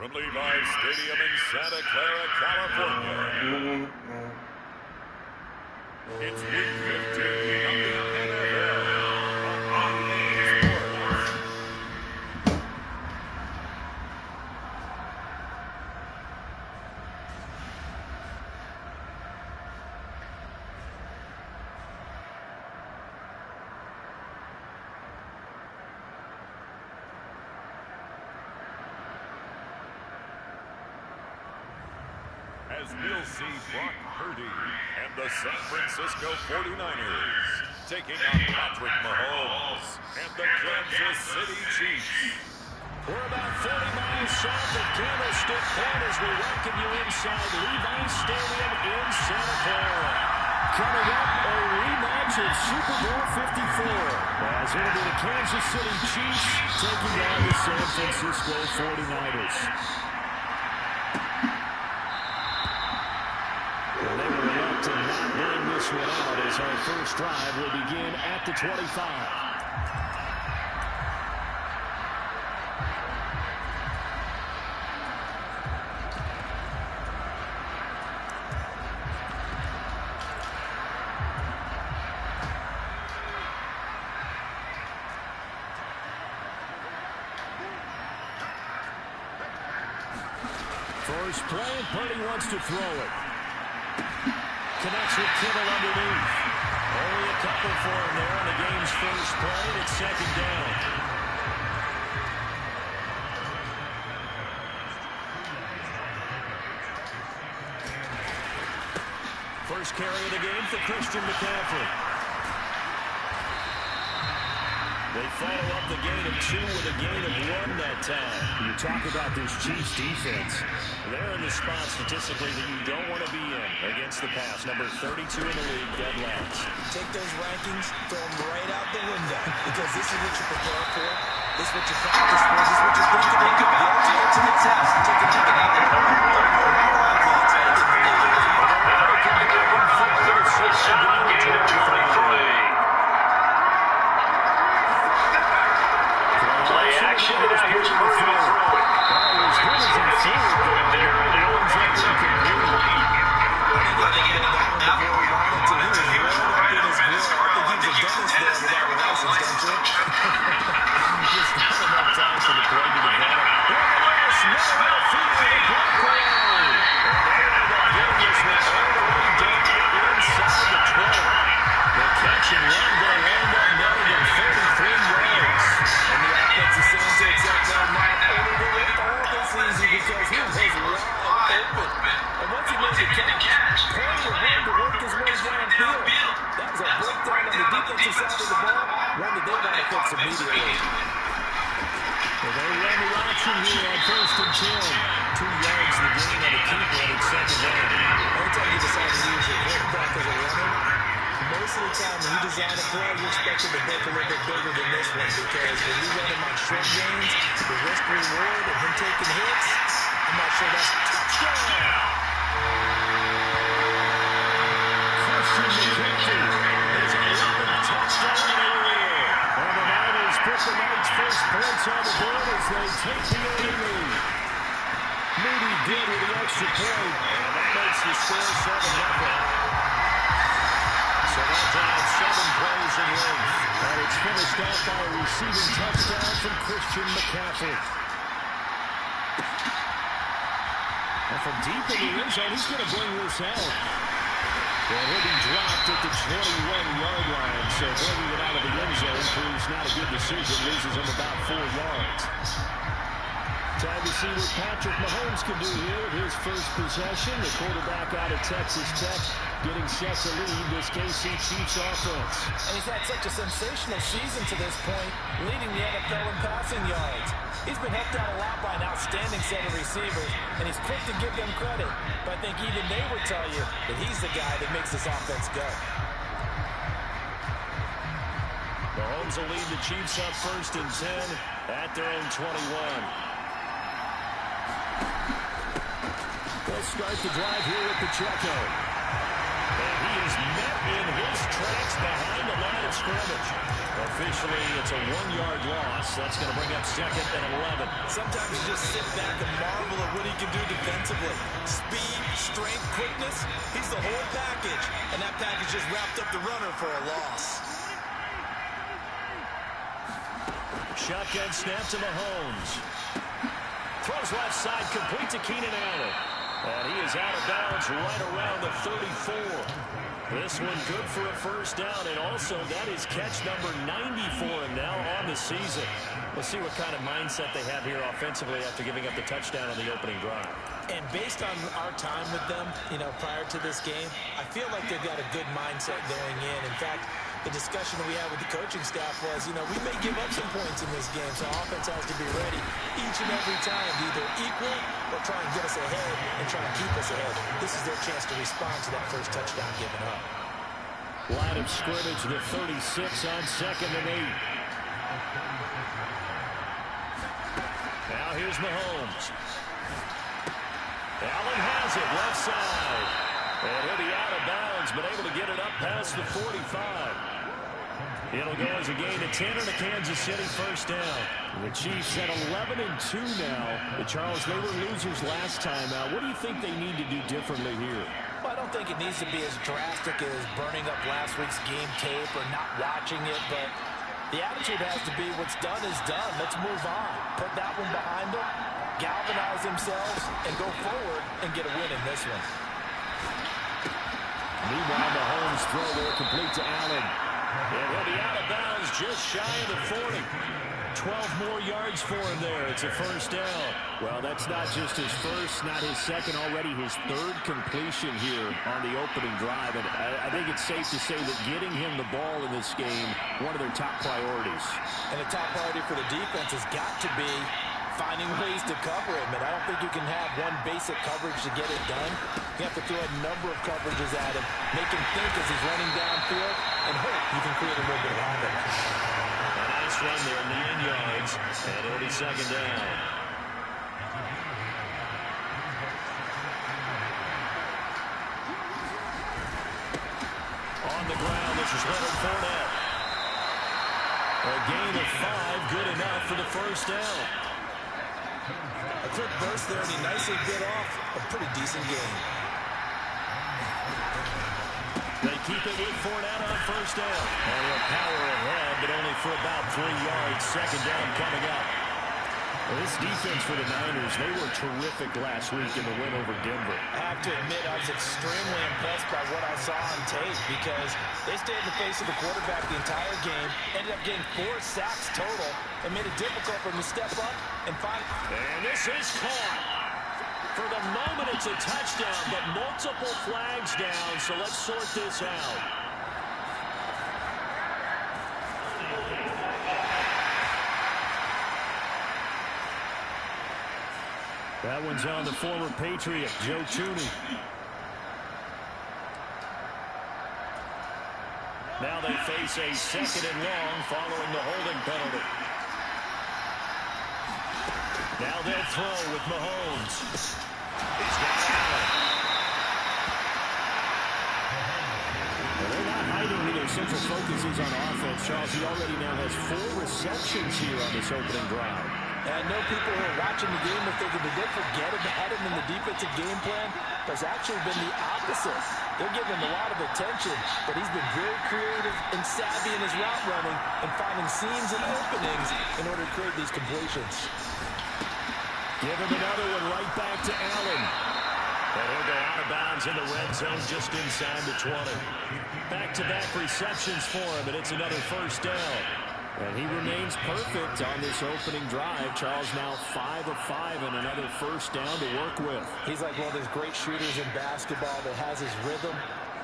From Levi's Stadium in Santa Clara, California, it's Week 15 of the NFL on Sports. As we'll see Brock Purdy and the San Francisco 49ers taking on Patrick Mahomes and the Kansas City Chiefs. We're about 40 miles south of Candlestick Point as we welcome you inside Levi's Stadium in Santa Clara. Coming up, a rematch of Super Bowl 54 as it'll be the Kansas City Chiefs taking on the San Francisco 49ers. Well, they were up to not bring this one out as our first drive will begin at the 25. First play, Purdy wants to throw it. Connects with Kittle underneath. Only a couple for him there on the game's first play. It's second down. First carry of the game for Christian McCaffrey. They follow up the gain of 2 with a gain of 1 that time. You talk about this Chiefs defense. They're in the spot statistically that you don't want to be in against the pass. Number 32 in the league, dead last. Take those rankings, throw them right out the window. Because this is what you prepare for. This is what you practice for. This is what you're thinking about. The ultimate test. Take a look at that. Play action, and here's Purdy to throw it. First down and 10 throw it there, and now it brings up incomplete. Running in out for yard to him right up in his grill. I think he's a dentist there without a license, don't you? Just not enough time for the play to develop. Smith on the field, the block play. Inside the 12. The catch and run going to land up netting in 33 yards. And the offense is saying to itself, well, not only did it all this easy because he was wide open. And once he made the catch, plenty of room to work his way downfield. That was a breakdown on the defensive side of the ball, one that they got to fix immediately. Well, they run the option here on 1st and 10. 2 yards the gain on the keeper, and it's second down. Anytime you decide to use your quarterback as a runner, most of the time when you design a play, you expect it to break a little bit bigger than this one because when you run him on short gains, the risk reward of him taking hits, I'm not sure that's a touchdown. Christian McCaffrey is 11th touchdown in a year. And the Niners put the night's first points on the board as they take the early lead. Moody did with the extra point, and that makes the score 7-0. So that drive 7 plays in length. And it's finished off by a receiving touchdown from Christian McCaffrey. And from deep in the end zone, he's going to bring this out. Well, he'll be dropped at the 21-yard line. So bringing it out of the end zone proves not a good decision. Loses him about 4 yards. Time to see what Patrick Mahomes can do here with his first possession. The quarterback out of Texas Tech getting set to lead this KC Chiefs offense. And he's had such a sensational season to this point, leading the NFL in passing yards. He's been helped out a lot by an outstanding set of receivers, and he's quick to give them credit. But I think even they would tell you that he's the guy that makes this offense go. Mahomes will lead the Chiefs up 1st and 10 at their own 21. They'll start the drive here with Pacheco. And he is met in his tracks behind the line of scrimmage. Officially, it's a 1-yard loss. That's going to bring up 2nd and 11. Sometimes you just sit back and marvel at what he can do defensively. Speed, strength, quickness, he's the whole package. And that package just wrapped up the runner for a loss. Shotgun snap to Mahomes. Throws left side, complete to Keenan Allen. And he is out of bounds right around the 34. This one good for a first down, and also that is catch number 90 for him now on the season. We'll see what kind of mindset they have here offensively after giving up the touchdown on the opening drive. And based on our time with them, prior to this game, I feel like they've got a good mindset going in. In fact, the discussion that we had with the coaching staff was, we may give up some points in this game, so offense has to be ready each and every time to either equal or try and get us ahead and try and keep us ahead. This is their chance to respond to that first touchdown given up. Line of scrimmage, the 36 on 2nd and 8. Now here's Mahomes. Allen has it, left side. And he'll be out of bounds, but able to get it up past the 45. It'll go as a gain of 10 on the Kansas City first down. The Chiefs at 11-2 now. Charles, they were losers last time out. What do you think they need to do differently here? Well, I don't think it needs to be as drastic as burning up last week's game tape or not watching it, but the attitude has to be what's done is done. Let's move on. Put that one behind them, galvanize themselves, and go forward and get a win in this one. Meanwhile, Mahomes' throw there complete to Allen. And he'll be out of bounds just shy of the 40. 12 more yards for him there. It's a first down. Well, that's not just his first, not his second, already his 3rd completion here on the opening drive. And I think it's safe to say that getting him the ball in this game, one of their top priorities. And the top priority for the defense has got to be finding ways to cover him. And I don't think you can have one basic coverage to get it done. You have to throw a number of coverages at him, make him think as he's running downfield, and hope you can create a little bit of offense. A nice run there, 9 yards, and it'll be 2nd down. On the ground, this is Leonard Fournette. A gain of 5, good enough for the first down. A quick burst there, and he nicely bit off a pretty decent game. They keep it with Fournette on first down. And he'll power ahead, but only for about 3 yards. 2nd down coming up. Well, this defense for the Niners, they were terrific last week in the win over Denver. I have to admit, I was extremely impressed by what I saw on tape because they stayed in the face of the quarterback the entire game, ended up getting 4 sacks total, and made it difficult for him to step up and find. And this is caught. For the moment, it's a touchdown, but multiple flags down, so let's sort this out. That one's on the former Patriot, Joe Thuney. Now they face a 2nd and long following the holding penalty. Now they'll throw with Mahomes. He's got Allen. Well, they're not hiding who their central focus is on offense. Charles, he already now has 4 receptions here on this opening drive. And I know people who are watching the game are thinking, did they forget about him in the defensive game plan? But it's actually been the opposite. They're giving him a lot of attention, but he's been very creative and savvy in his route running and finding seams and openings in order to create these completions. Give him another one right back to Allen. And he'll go out of bounds in the red zone just inside the 20. Back-to-back receptions for him, and it's another first down. And he remains perfect on this opening drive. Charles now 5 of 5 and another first down to work with. He's like one of those great shooters in basketball that has his rhythm,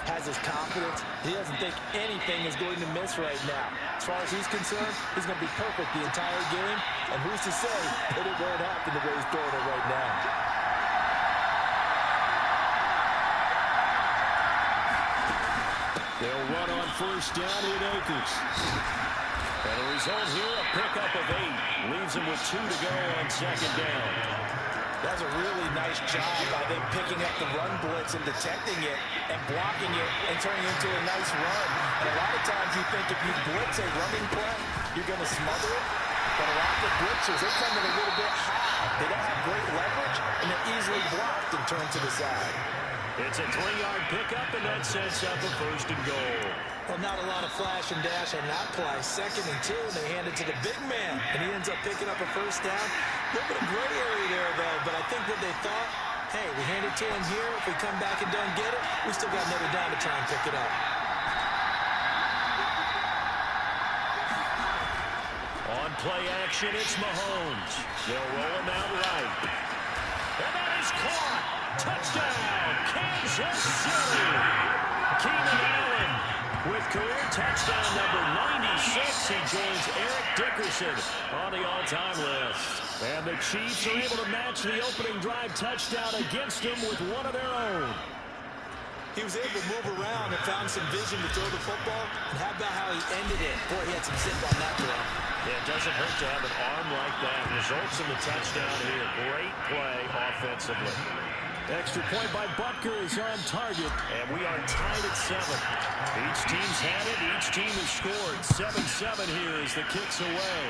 has his confidence. He doesn't think anything is going to miss right now. As far as he's concerned, he's going to be perfect the entire game. And who's to say that it won't happen the way he's throwing it right now. They'll run on first down with Akers. And the result here, a pickup of 8. Leaves him with 2 to go on 2nd down. That was a really nice job by them picking up the run blitz and detecting it and blocking it and turning it into a nice run. And a lot of times you think if you blitz a running play, you're going to smother it. But a lot of the blitzers, they come in a little bit high. They don't have great leverage, and they're easily blocked and turned to the side. It's a 3-yard pickup, and that sets up a 1st and goal. Well, not a lot of flash and dash on that play. 2nd and 2, and they hand it to the big man, and he ends up picking up a 1st down. A little bit of gray area there, though, but I think what they thought, hey, we hand it to him here. If we come back and don't get it, we still got another down to try and pick it up. On play action, it's Mahomes. They'll roll him out right. And that is caught. Touchdown, Kansas City. Keenan Allen with career touchdown number 96. He joins Eric Dickerson on the all-time list. And the Chiefs are able to match the opening drive touchdown against him with one of their own. He was able to move around and found some vision to throw the football. And how about how he ended it? Boy, he had some zip on that throw. Yeah, it doesn't hurt to have an arm like that. Results in the touchdown here. Great play offensively. Extra point by Butker is on target, and we are tied at 7. Each team's had it. Each team has scored. 7-7 here as the kick's away.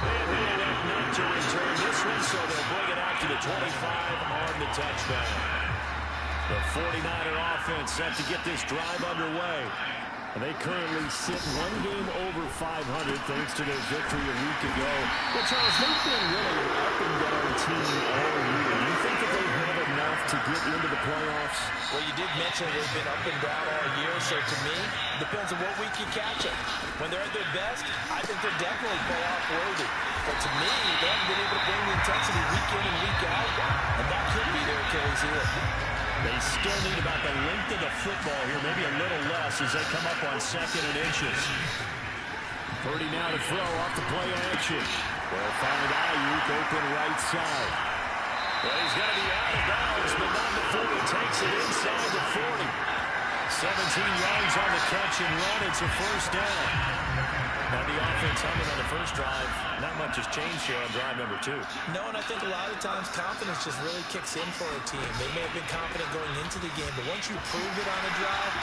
And they elect not to return this one, so they'll bring it out to the 25 on the touchdown. The 49er offense set to get this drive underway. And they currently sit 1 game over 500 thanks to their victory a week ago. Well, Charles, they've been really an up-and-down team all year. Do you think that they have enough to get into the playoffs? Well, you did mention they've been up and down all year, so to me, it depends on what week you catch them. When they're at their best, I think they're definitely playoff worthy. But to me, they haven't been able to bring the intensity week in and week out, and that could be their Achilles heel. They still need about the length of the football here, maybe a little less as they come up on 2nd and inches. Purdy now to throw off the play action. They'll find Ayuk open right side. Well, he's going to be out of bounds, but not before he takes it inside the 40. 17 yards on the catch and run. It's a 1st down. Now the offense humming on the first drive. Not much has changed here on drive number 2. No, and I think a lot of times confidence just really kicks in for a team. They may have been confident going into the game, but once you prove it on a drive,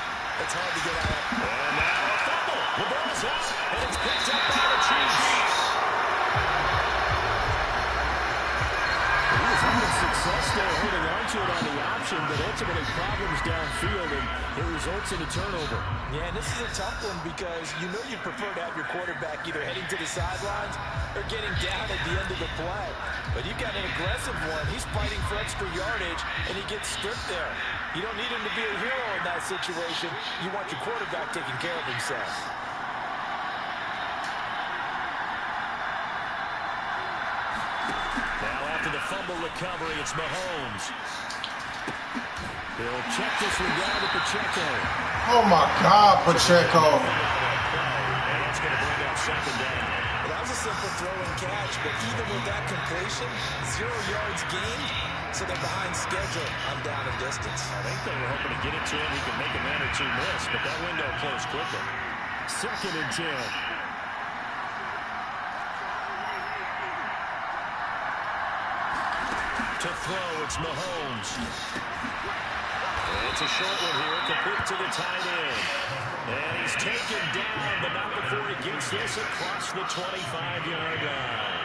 it's hard to get out of. And now a fumble. The ball's out, and it's picked up by the Chiefs. He was having success there holding on to it on the option, but ultimately problems downfield, and it results in a turnover. Yeah, and this is a tough one because you know you'd prefer to have your quarterback either heading to the sidelines or getting down at the end of the play. But you've got an aggressive one. He's fighting for extra yardage, and he gets stripped there. You don't need him to be a hero in that situation. You want your quarterback taking care of himself. Now after the fumble recovery, it's Mahomes. He'll check this one down with Pacheco. Oh, my God, Pacheco. And that's going to bring up 2nd down. Well, that was a simple throw and catch, but even with that completion, 0 yards gained, so they're behind schedule on down and distance. I think they were hoping to get it to him. He could make a man or two miss, but that window closed quickly. 2nd and 10. To throw, it's Mahomes. It's a short one here, complete to the tight end. And he's taken down, but not before he gets this across the 25-yard line.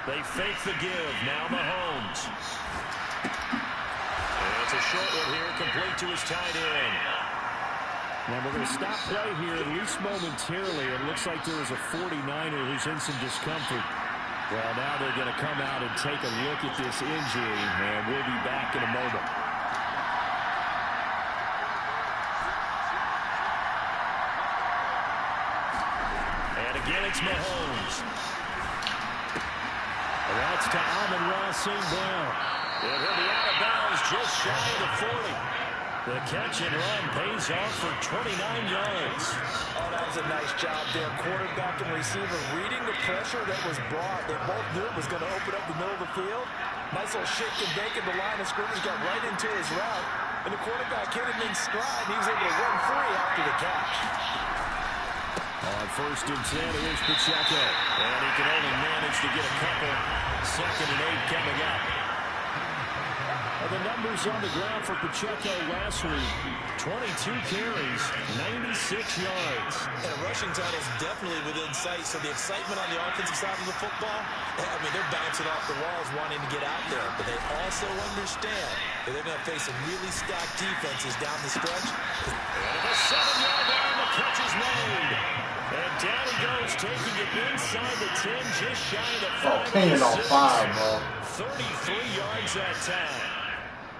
They fake the give, now Mahomes. And it's a short one here, complete to his tight end. Now we're going to stop play here, at least momentarily. It looks like there is a 49er who's in some discomfort. Well, now they're going to come out and take a look at this injury, and we'll be back in a moment. And again, it's Mahomes. That's to Amon-Ra St. Brown. And he'll be out of bounds just shy of the 40. The catch and run pays off for 29 yards. Oh, that was a nice job there. Quarterback and receiver reading the pressure that was brought. They both knew it was going to open up the middle of the field. Nice little shake and bake in the line of scrimmage. Got right into his route. And the quarterback hit him in stride. He was able to run free after the catch. On 1st and 10, here's Pacheco. And he can only manage to get a couple. 2nd and 8 coming up. The numbers on the ground for Pacheco last week. 22 carries, 96 yards. And a rushing title is definitely within sight. So the excitement on the offensive side of the football, I mean, they're bouncing off the walls wanting to get out there. But they also understand that they're going to face some really stacked defenses down the stretch. And the 7-yard line, the catch is made. And down he goes, taking it inside the 10, just shy of the 5. Oh, Payne on 5, bro. 33 yards that time.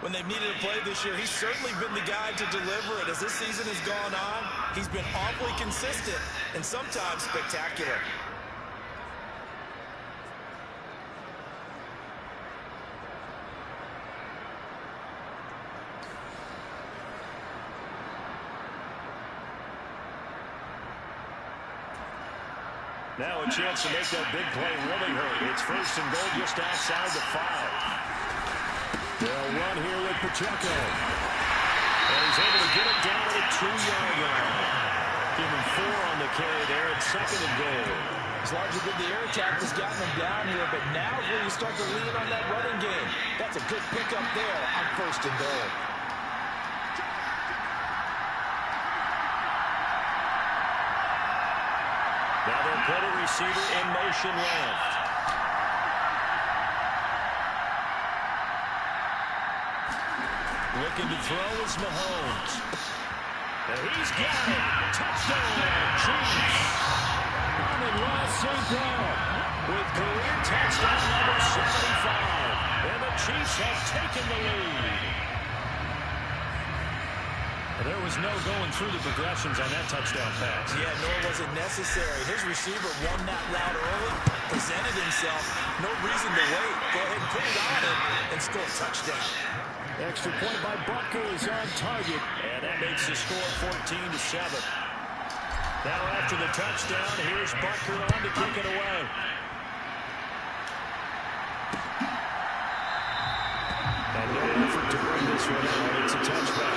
When they've needed a play this year, he's certainly been the guy to deliver it. As this season has gone on, he's been awfully consistent and sometimes spectacular. Now a chance to make that big play really hurt. It's 1st and goal just outside the 5. They'll run here with Pacheco. And he's able to get it down to the 2-yard line. Give him 4 on the carry there at 2nd and goal. It's largely been the air attack that's gotten them down here, but now is when you start to lean on that running game. That's a good pickup there on 1st and goal. Now they'll put a receiver in motion left. Looking to throw is Mahomes. And he's got it. Touchdown, Chiefs. Amon-Ra St. Brown with career touchdown number 75. And the Chiefs have taken the lead. And there was no going through the progressions on that touchdown pass. Yeah, nor was it necessary. His receiver won that route early, presented himself. No reason to wait. Go ahead and put it on him and score a touchdown. Extra point by Butker is on target, and that makes the score 14-7. Now after the touchdown, here's Butker on to kick it away. And no effort to bring this one out. It's a touchback.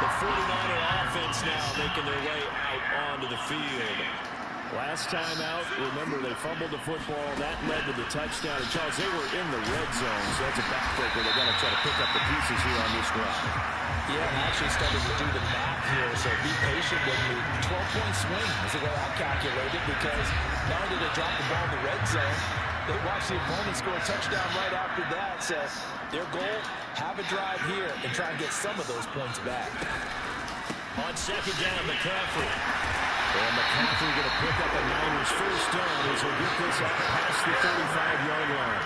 The 49er offense now making their way out onto the field. Last time out, remember, they fumbled the football. That led to the touchdown. And, Charles, they were in the red zone, so that's a backbreaker. They're going to try to pick up the pieces here on this drive. Yeah, and actually started to do the math here, so be patient with me. 12-point swing is the way I calculated, because not only did they drop the ball in the red zone, they watched the opponent score a touchdown right after that. So their goal, have a drive here and try and get some of those points back. On 2nd down, McCaffrey. And McCaffrey going to pick up a Niners first down as he'll get this out past the 35-yard line.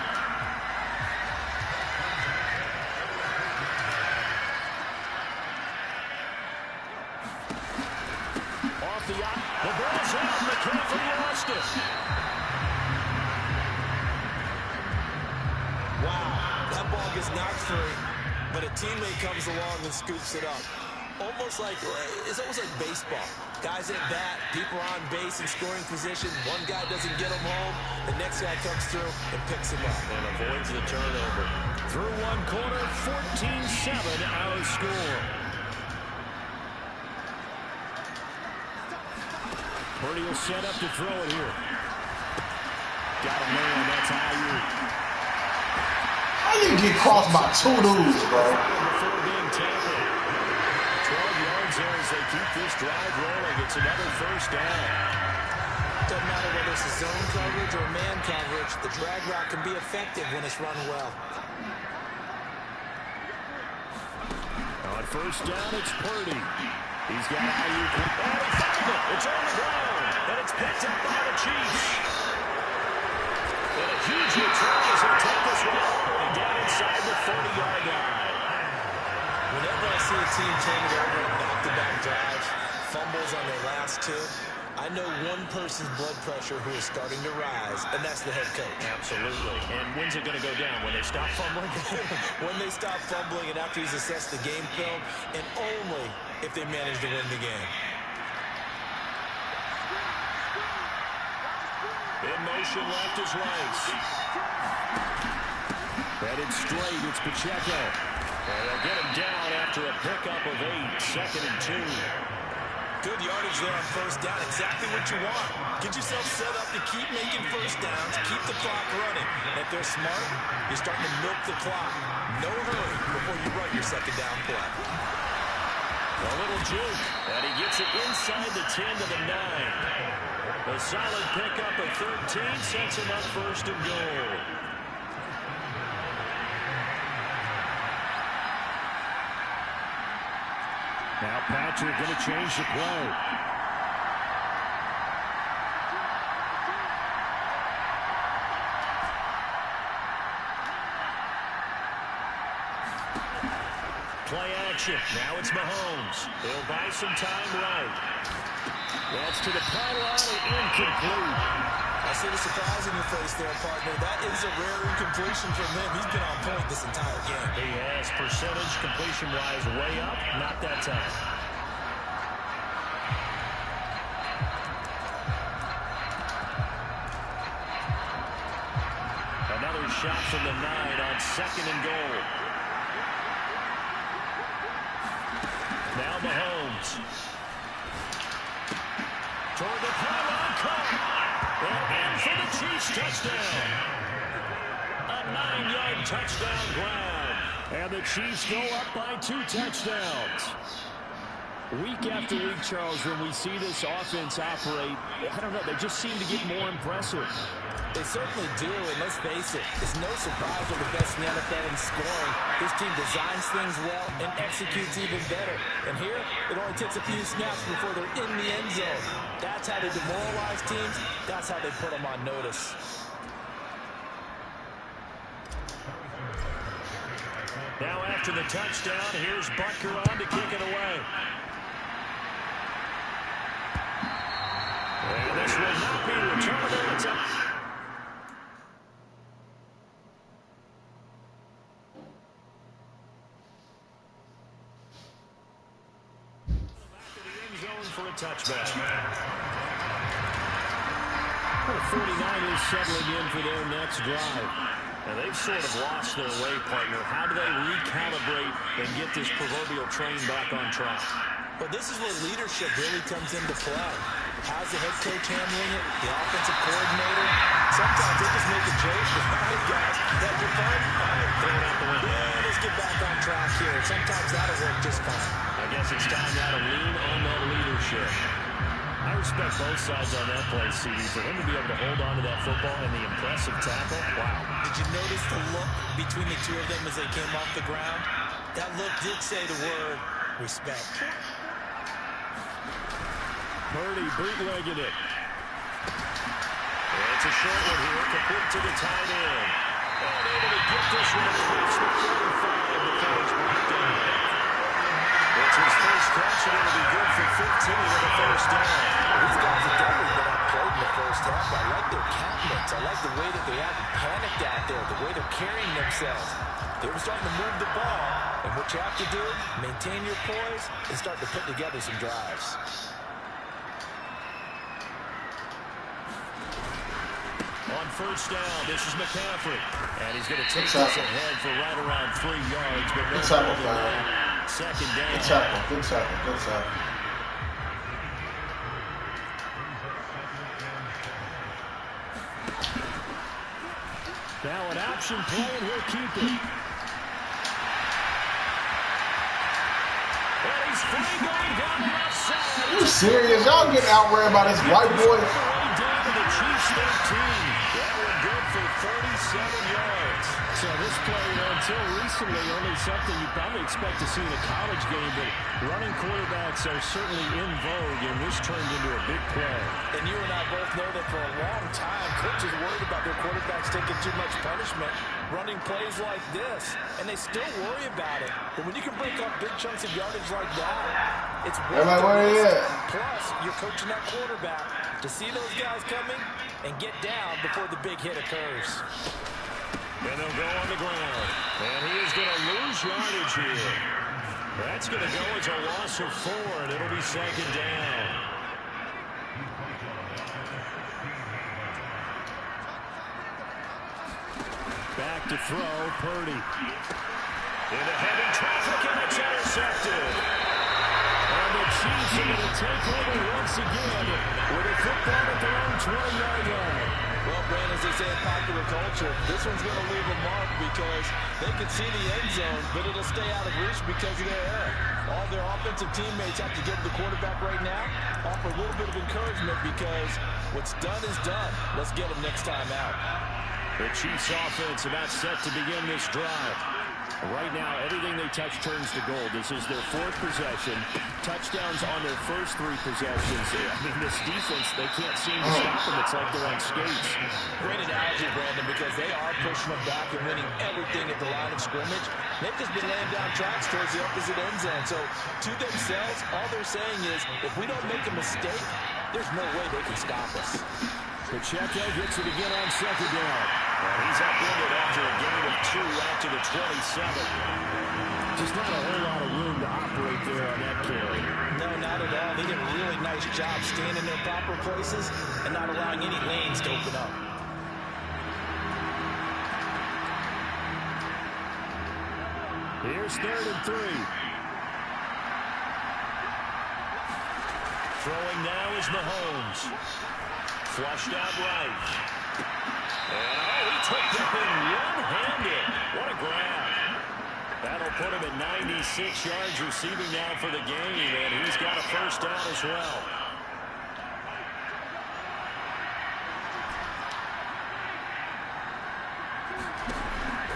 Off the ball's out. McCaffrey lost it. Wow, that ball gets knocked free, but a teammate comes along and scoops it up. It's almost like baseball. Guys at bat, people are on base in scoring position. One guy doesn't get him home. The next guy comes through and picks him up. And avoids the turnover. Through one quarter, 14-7 our score. Purdy will set up to throw it here. Got a man, that's Ayuk. How you get crossed by 2 dudes, bro? Before being tackled. 12 yards there as they keep this drive rolling. It's another first down. Doesn't matter whether it's a zone coverage or man coverage, the drag route can be effective when it's run well. On first down, it's Purdy. He's got Ayuk. And he found it. It's on the ground. And it's picked up by the Chiefs. And a huge return as they take this one all the way down inside the 40-yard line. Whenever I see a team turn it over on back-to-back drives, fumbles on their last 2, I know one person's blood pressure who is starting to rise, and that's the head coach. Absolutely. And when's it going to go down? When they stop fumbling? When they stop fumbling and after he's assessed the game film, and only if they manage to win the game. In motion left is Rice. Headed straight, it's Pacheco. And they'll get him down after a pickup of 8, 2nd and 2. Good yardage there on first down, exactly what you want. Get yourself set up to keep making first downs, keep the clock running. And if they're smart, you're starting to milk the clock. No hurry before you run your second down play. A little juke, and he gets it inside the 10 to the 9. A solid pickup of 13 sets him up first and goal. Now Patrick going to change the play. Play action. Now it's Mahomes. He'll buy some time right. That's to the pylon and incomplete. I see the surprise in your face there, partner. That is a rare incompletion from him. He's been on point this entire game. He has percentage completion-wise way up. Not that time. Another shot from the 9 on 2nd and goal. Now Mahomes. Toward the pylon, caught. And for the Chiefs, touchdown. A 9-yard touchdown grab. And the Chiefs go up by 2 touchdowns. Week after week, Charles, when we see this offense operate, I don't know, they just seem to get more impressive. They certainly do, and let's face it, it's no surprise they're the best in the NFL in scoring. This team designs things well and executes even better. And here, it only takes a few snaps before they're in the end zone. That's how they demoralize teams. That's how they put them on notice. Now after the touchdown, here's Butker on to kick it away. And this will not be returnable. It's up. For a touchback. The 49ers settling in for their next drive. And they've sort of lost their way, partner. How do they recalibrate and get this proverbial train back on track? Well, this is where leadership really comes into play. How's the head coach handling it? The offensive coordinator? Sometimes they just make a joke. All right, guys, that your fun? All right, throw it out the window. Yeah, let's get back on track here. Sometimes that'll work just fine. I guess it's time now to lean on that leadership. I respect both sides on that play, CD. For him to be able to hold on to that football and the impressive tackle, wow. Did you notice the look between the two of them as they came off the ground? That look did say the word respect. Purdy bootlegging it. And it's a short one here, complete to the tight end. And able to get this one across the 35 before it's brought down. It's his first catch, and it'll be good for 15 with a first down. These guys have definitely been outplayed in the first half. I like their countenance. I like the way that they haven't panicked out there, the way they're carrying themselves. They were starting to move the ball, and what you have to do, maintain your poise and start to put together some drives. On first down, this is McCaffrey. And he's going to take this ahead for right around 3 yards. But no more than that. Second down. Good tackle, good tackle, good tackle. Now an option play, and he'll keep it. And he's free going down the left side. You serious? Y'all getting outran by this white boy? Down to the Chiefs 13. That one good for 37 yards. So this play, until recently, only something you probably expect to see in a college game, but running quarterbacks are certainly in vogue, and this turned into a big play. And you and I both know that for a long time, coaches worried about their quarterbacks taking too much punishment, running plays like this, and they still worry about it. But when you can break up big chunks of yardage like that, it's worth it. Plus, you're coaching that quarterback to see those guys coming and get down before the big hit occurs. And they'll go on the ground. And he is going to lose yardage here. That's going to go as a loss of 4, and it'll be second down. Back back to throw. Purdy. Into heavy traffic, and it's intercepted. And the Chiefs are going to take over once again with a football at their own 20-yard line. Well, Brandon, as they say in popular culture, this one's going to leave a mark because they can see the end zone, but it'll stay out of reach because of their error. All their offensive teammates have to give the quarterback right now, offer a little bit of encouragement because what's done is done. Let's get them next time out. The Chiefs offense about set to begin this drive. Right now, everything they touch turns to gold. This is their fourth possession. Touchdowns on their first three possessions. I mean, this defense, they can't seem to stop them. It's like they're on skates. Great analogy, Brandon, because they are pushing them back and winning everything at the line of scrimmage. They've just been laying down tracks towards the opposite end zone. So, to themselves, all they're saying is, if we don't make a mistake, there's no way they can stop us. Pacheco gets it again on second down. And he's upended after a gain of 2 out to the 27. Just not a whole lot of room to operate there on that carry. No, not at all. They did a really nice job staying in their proper places and not allowing any lanes to open up. Here's 3rd and 3. Throwing now is Mahomes. Flushed out right. And, he took that thing one-handed. What a grab. That'll put him at 96 yards receiving now for the game, and he's got a first down as well.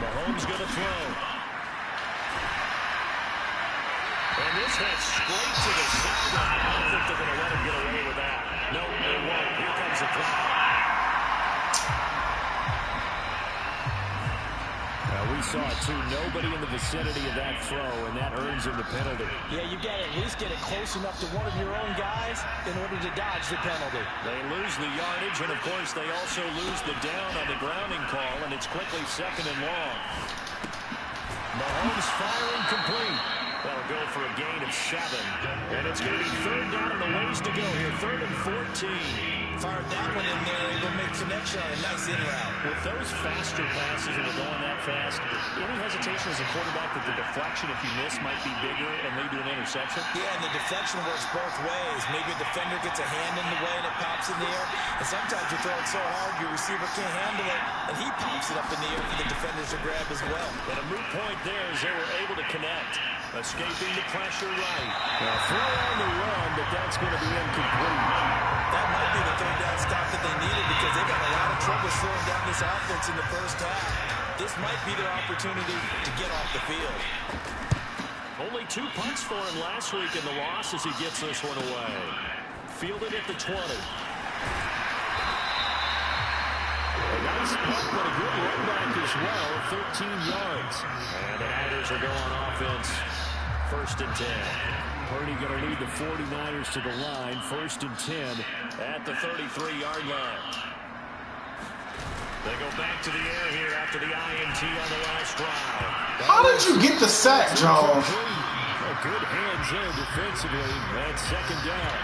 Mahomes going to throw. And this heads straight to the sideline. I don't think they're going to let him get away with that. No, they won't. Here comes the clock. We saw it, too. Nobody in the vicinity of that throw, and that earns him the penalty. Yeah, you've got to at least get it close enough to one of your own guys in order to dodge the penalty. They lose the yardage, and, of course, they also lose the down on the grounding call, and it's quickly 2nd and long. Mahomes firing complete. That'll go for a gain of 7. And it's going to be 3rd down and a ways to go here. 3rd and 14. Fired that one in there. Able to make connection on a nice in route. With those faster passes and they're going that fast, any hesitation as a quarterback that the deflection, if you miss, might be bigger and lead to an interception? Yeah, and the deflection works both ways. Maybe a defender gets a hand in the way and it pops in the air. And sometimes you throw it so hard your receiver can't handle it, and he pops it up in the air for the defenders to grab as well. But a moot point there is they were able to connect. Escaping the pressure right. Now throw on the run, but that's going to be incomplete. That might be the 3rd down stop that they needed because they got a lot of trouble slowing down this offense in the first half. This might be their opportunity to get off the field. Only 2 punts for him last week in the loss as he gets this one away. Fielded at the 20. A nice punt, but a good run back as well, 13 yards. And the Niners are going offense, 1st and 10. Purdy going to lead the 49ers to the line, 1st and 10 at the 33-yard line. They go back to the air here after the INT on the last drive. How did you get the sack, Jones? Good hands there defensively. That's 2nd down.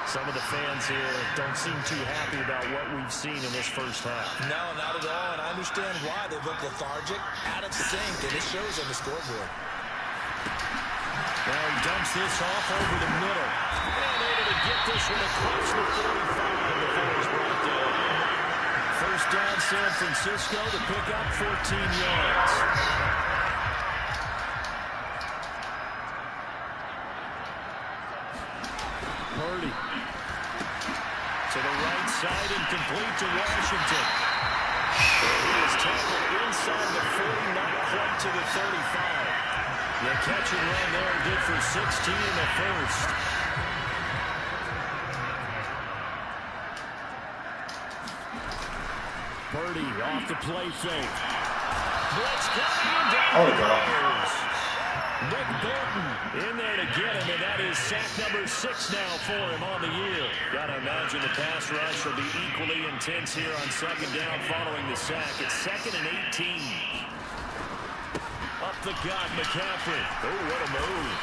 Some of the fans here don't seem too happy about what we've seen in this first half. No, not at all, and I understand why. They look lethargic, out of sync, and it shows on the scoreboard. Now he dumps this off over the middle. And able to get this one across the 45 before he's brought down. First down, San Francisco to pick up 14 yards. Purdy. To the right side and complete to Washington. He is tackled inside the 40, not quite to the 35. The catch and run there good for 16 in the first. Purdy off the play fake. Blitz coming and down. Oh, God. Nick Bolton in there to get him, and that is sack number 6 now for him on the year. Got to imagine the pass rush will be equally intense here on 2nd down following the sack. It's 2nd and 18. Up the gut, McCaffrey. Oh, what a move.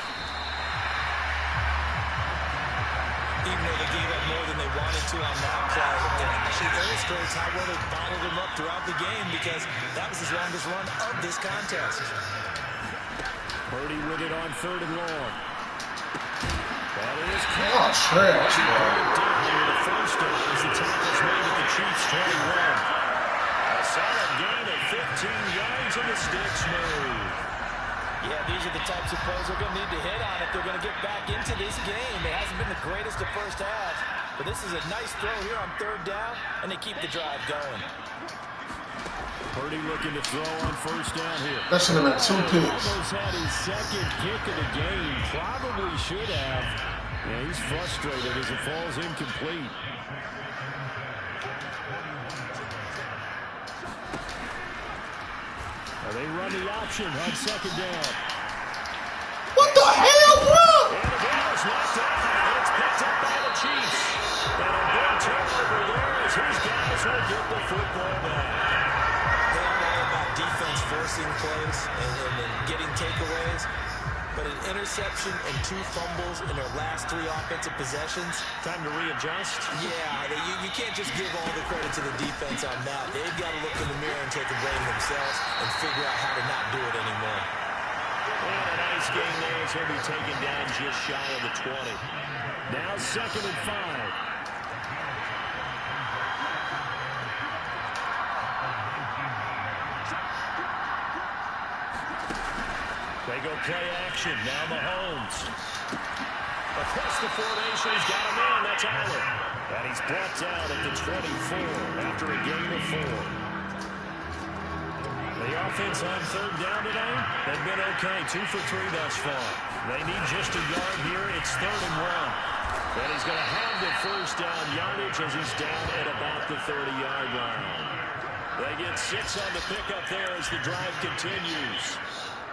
Even though they gave up more than they wanted to on that play, it actually illustrates how well they bottled him up throughout the game because that was his longest run of this contest. Purdy with it on 3rd and long. That is Oh, trash, bro. the first down as the tackle's made at the Chiefs' 21. A solid gain of 15 yards in the sticks move. Yeah, these are the types of plays they're going to need to hit on if they're going to get back into this game. It hasn't been the greatest of first halves, but this is a nice throw here on 3rd down, and they keep the drive going. Purdy looking to throw on 1st down here. That should have been 2 picks. Almost had his 2nd pick of the game. Probably should have. Yeah, he's frustrated as it falls incomplete. They run the option on 2nd down. What the hell, bro? And the ball is knocked out, and it's picked up by the Chiefs. And a big turnover there as his guys will get the football back. They aren't all about defense forcing plays and getting takeaways, but an interception and 2 fumbles in their last 3 offensive possessions. Time to readjust. Yeah, you can't just give all the credit to the defense on that. They've got to look in the mirror and take the blame themselves and figure out how to not do it anymore. And a nice game there as he'll be taken down just shy of the 20. Now 2nd and 5. They go play action. Now Mahomes. Across the formation, he's got a man. That's Allen. And he's brought down at the 24 after a gain of 4. The offense on 3rd down today, they've been okay. 2 for 3 thus far. They need just a yard here. It's 3rd and 1. And he's going to have the 1st down yardage as he's down at about the 30-yard line. They get 6 on the pickup there as the drive continues.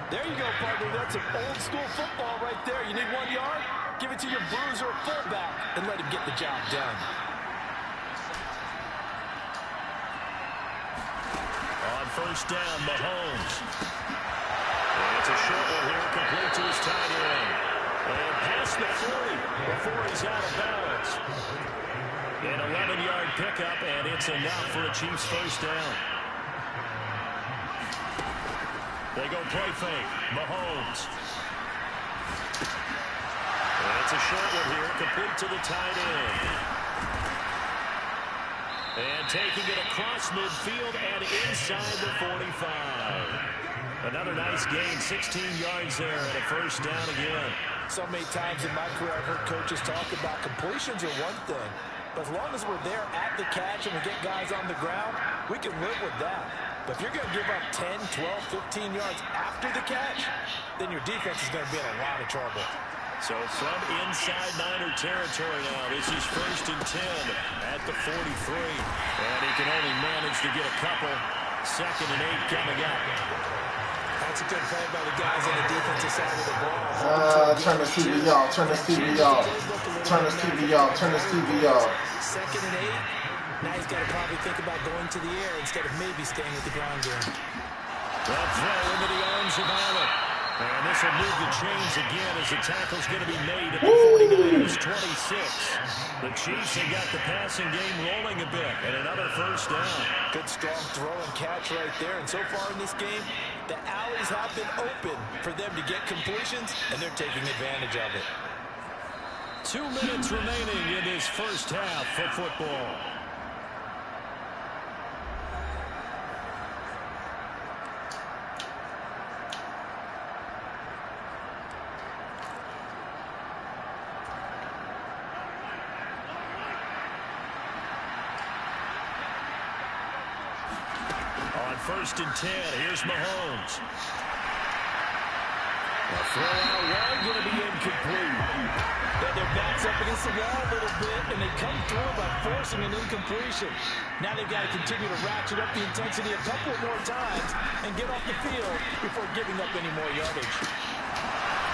There you go, partner. That's an old-school football right there. You need 1 yard? Give it to your bruiser or fullback and let him get the job done. On 1st down, Mahomes. And it's a short one here, complete to his tight end. And past the 40 before he's out of bounds. An 11-yard pickup, and it's enough for a Chiefs 1st down. They go play fake. Mahomes. And it's a short one here, complete to the tight end. And taking it across midfield and inside the 45. Another nice gain, 16 yards there and a 1st down again. So many times in my career I've heard coaches talk about completions are one thing, but as long as we're there at the catch and we get guys on the ground, we can live with that. But if you're going to give up 10, 12, 15 yards after the catch, then your defense is going to be in a lot of trouble. So from inside Niner territory now, this is 1st and 10 at the 43. And he can only manage to get a couple. 2nd and 8 coming up. That's a good play by the guys on the defensive side of the ball. Turn this TV off. Turn this TV off. Turn this TV off. Turn this TV off. 2nd and 8. Now he's got to probably think about going to the air instead of maybe staying with the ground game. That throw into the arms of Allen. And this will move the chains again as the tackle's going to be made at the 49ers 26. The Chiefs have got the passing game rolling a bit, and another 1st down. Good strong throw and catch right there. And so far in this game, the alleys have been open for them to get completions, and they're taking advantage of it. 2 minutes remaining in this 1st half for football. On 1st and 10, here's Mahomes. A throw out wide, going to be incomplete. But their back's up against the wall a little bit, and they come through by forcing an incompletion. Now they've got to continue to ratchet up the intensity a couple more times and get off the field before giving up any more yardage.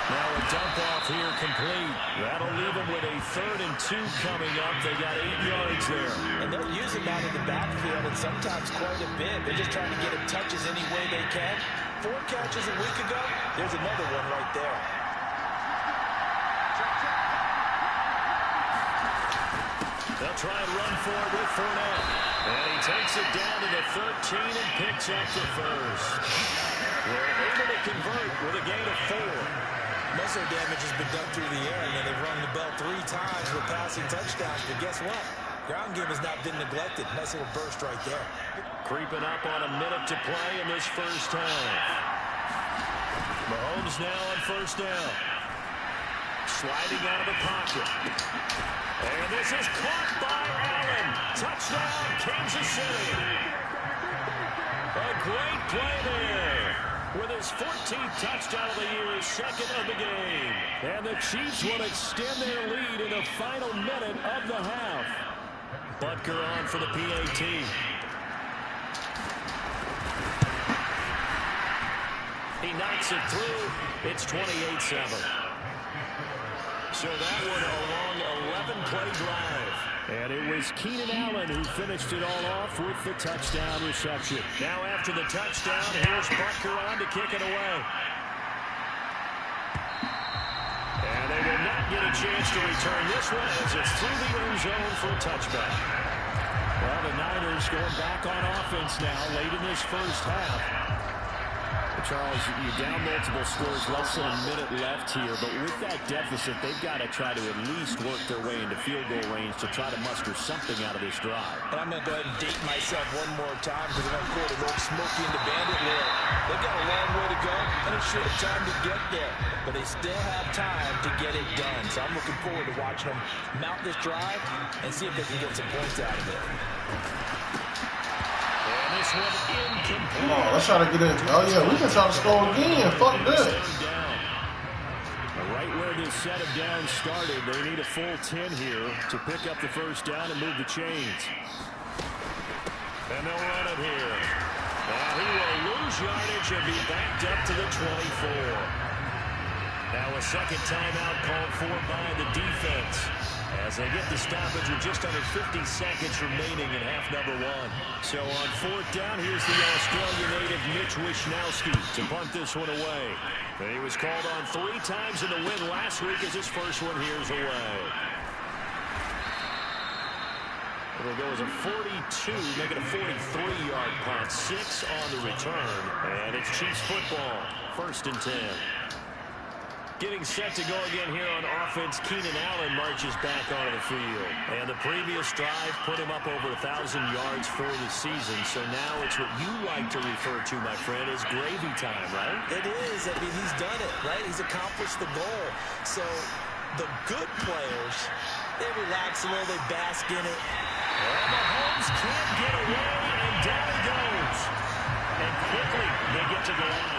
Now a dump off here complete. That'll leave them with a 3rd and 2 coming up. They got 8 yards there. And they'll use him out in the backfield and sometimes quite a bit. They're just trying to get him touches any way they can. 4 catches a week ago. There's another one right there. They'll try and run for it with Fournette. And he takes it down to the 13 and picks up the first. We're able to convert with a gain of 4. Most of the damage has been done through the air, and they've rung the bell 3 times with passing touchdowns. But guess what? Ground game has not been neglected. Nice little burst right there. Creeping up on a minute to play in this first half. Mahomes now on first down. Sliding out of the pocket. And this is caught by Allen. Touchdown, Kansas City. A great play there. With his 14th touchdown of the year, his second of the game. And the Chiefs will extend their lead in the final minute of the half. Butker on for the PAT. He knocks it through. It's 28-7. So that one a long 11-play drive. And it was Keenan Allen who finished it all off with the touchdown reception. Now after the touchdown, here's Butker on to kick it away. And they will not get a chance to return this one as it's through the end zone for a touchback. Well, the Niners going back on offense now late in this first half. Charles, you're down multiple scores, less than a minute left here, but with that deficit, they've got to try to at least work their way into field goal range to try to muster something out of this drive. And I'm going to go ahead and date myself one more time because I'm going to quote an old Smokey and the Bandit lyric. They've got a long way to go and a short time to get there, but they still have time to get it done. So I'm looking forward to watching them mount this drive and see if they can get some points out of it. This one incomplete. Come on, let's try to get in. Oh, yeah, we can try to score again. Fuck this. Right where this set of downs started, they need a full 10 here to pick up the first down and move the chains. And they'll run it here. Now he will lose yardage and be backed up to the 24. Now a second timeout called for by the defense, as they get the stoppage with just under 50 seconds remaining in half number 1. So on fourth down, here's the Australian native Mitch Wishnowsky to punt this one away. He was called on 3 times in the win last week as his first one here's away. It'll go as a 42, make it a 43-yard punt. 6 on the return, and it's Chiefs football. First and 10. Getting set to go again here on offense, Keenan Allen marches back onto the field. And the previous drive put him up over 1,000 yards for the season. So now it's what you like to refer to, my friend, as gravy time, right? It is. I mean, he's done it, right? He's accomplished the goal. So the good players, they relax a little, they bask in it. And Mahomes can't get away, and down he goes. And quickly they get to the line.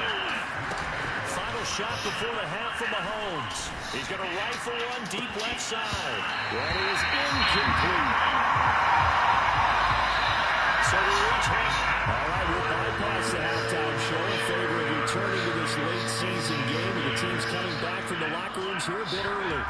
Final shot before the half from Mahomes. He's going to rifle one deep left side. That is incomplete. So we reach half. All right, we'll bypass the halftime show in favor of returning to this late season game. And the team's coming back from the locker rooms here a bit early.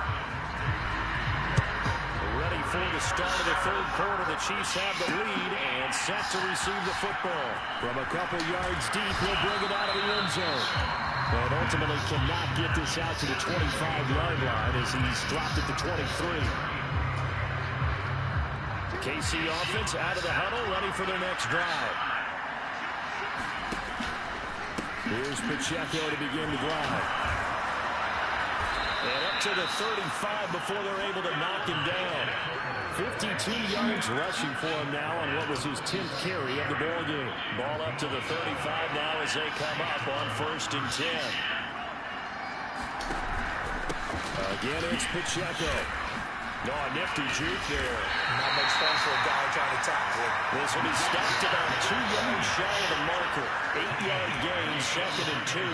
Ready for the start of the third quarter. The Chiefs have the lead and set to receive the football. From a couple yards deep, he'll bring it out of the end zone. But ultimately cannot get this out to the 25-yard line as he's dropped at the 23. The KC offense out of the huddle, ready for their next drive. Here's Pacheco to begin the drive. And up to the 35 before they're able to knock him down. 52 yards rushing for him now on what was his 10th carry of the ball game. Ball up to the 35 now as they come up on first and 10. Again, it's Pacheco. No, a nifty juke there. Not much fun for a guy trying to tackle it. This one is stopped about 2 yards shy of the marker. 8-yard gain, second and 2.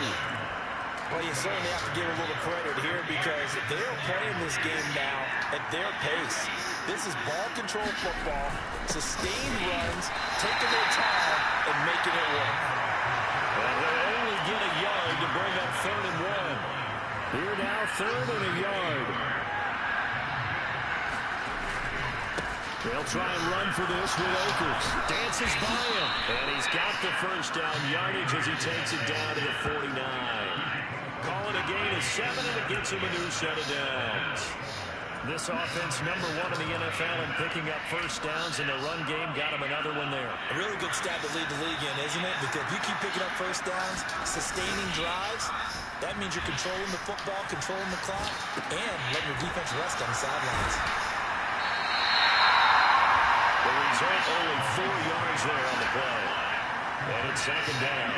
Well, you certainly have to give a little credit here because they're playing this game now at their pace. This is ball control football, sustained runs, taking their time, and making it work. Well, they'll only get a yard to bring up third and 1. Here now, third and a yard. They'll try and run for this with Akers. Dances by him. And he's got the first down yardage as he takes it down to the 49. Call it a gain of 7, and it gets him a new set of downs. This offense #1 in the NFL in picking up first downs, and the run game got him another one there. A really good stat to lead the league in, isn't it? Because if you keep picking up first downs, sustaining drives, that means you're controlling the football, controlling the clock, and letting your defense rest on the sidelines. The result, only 4 yards there on the play. And it's second down.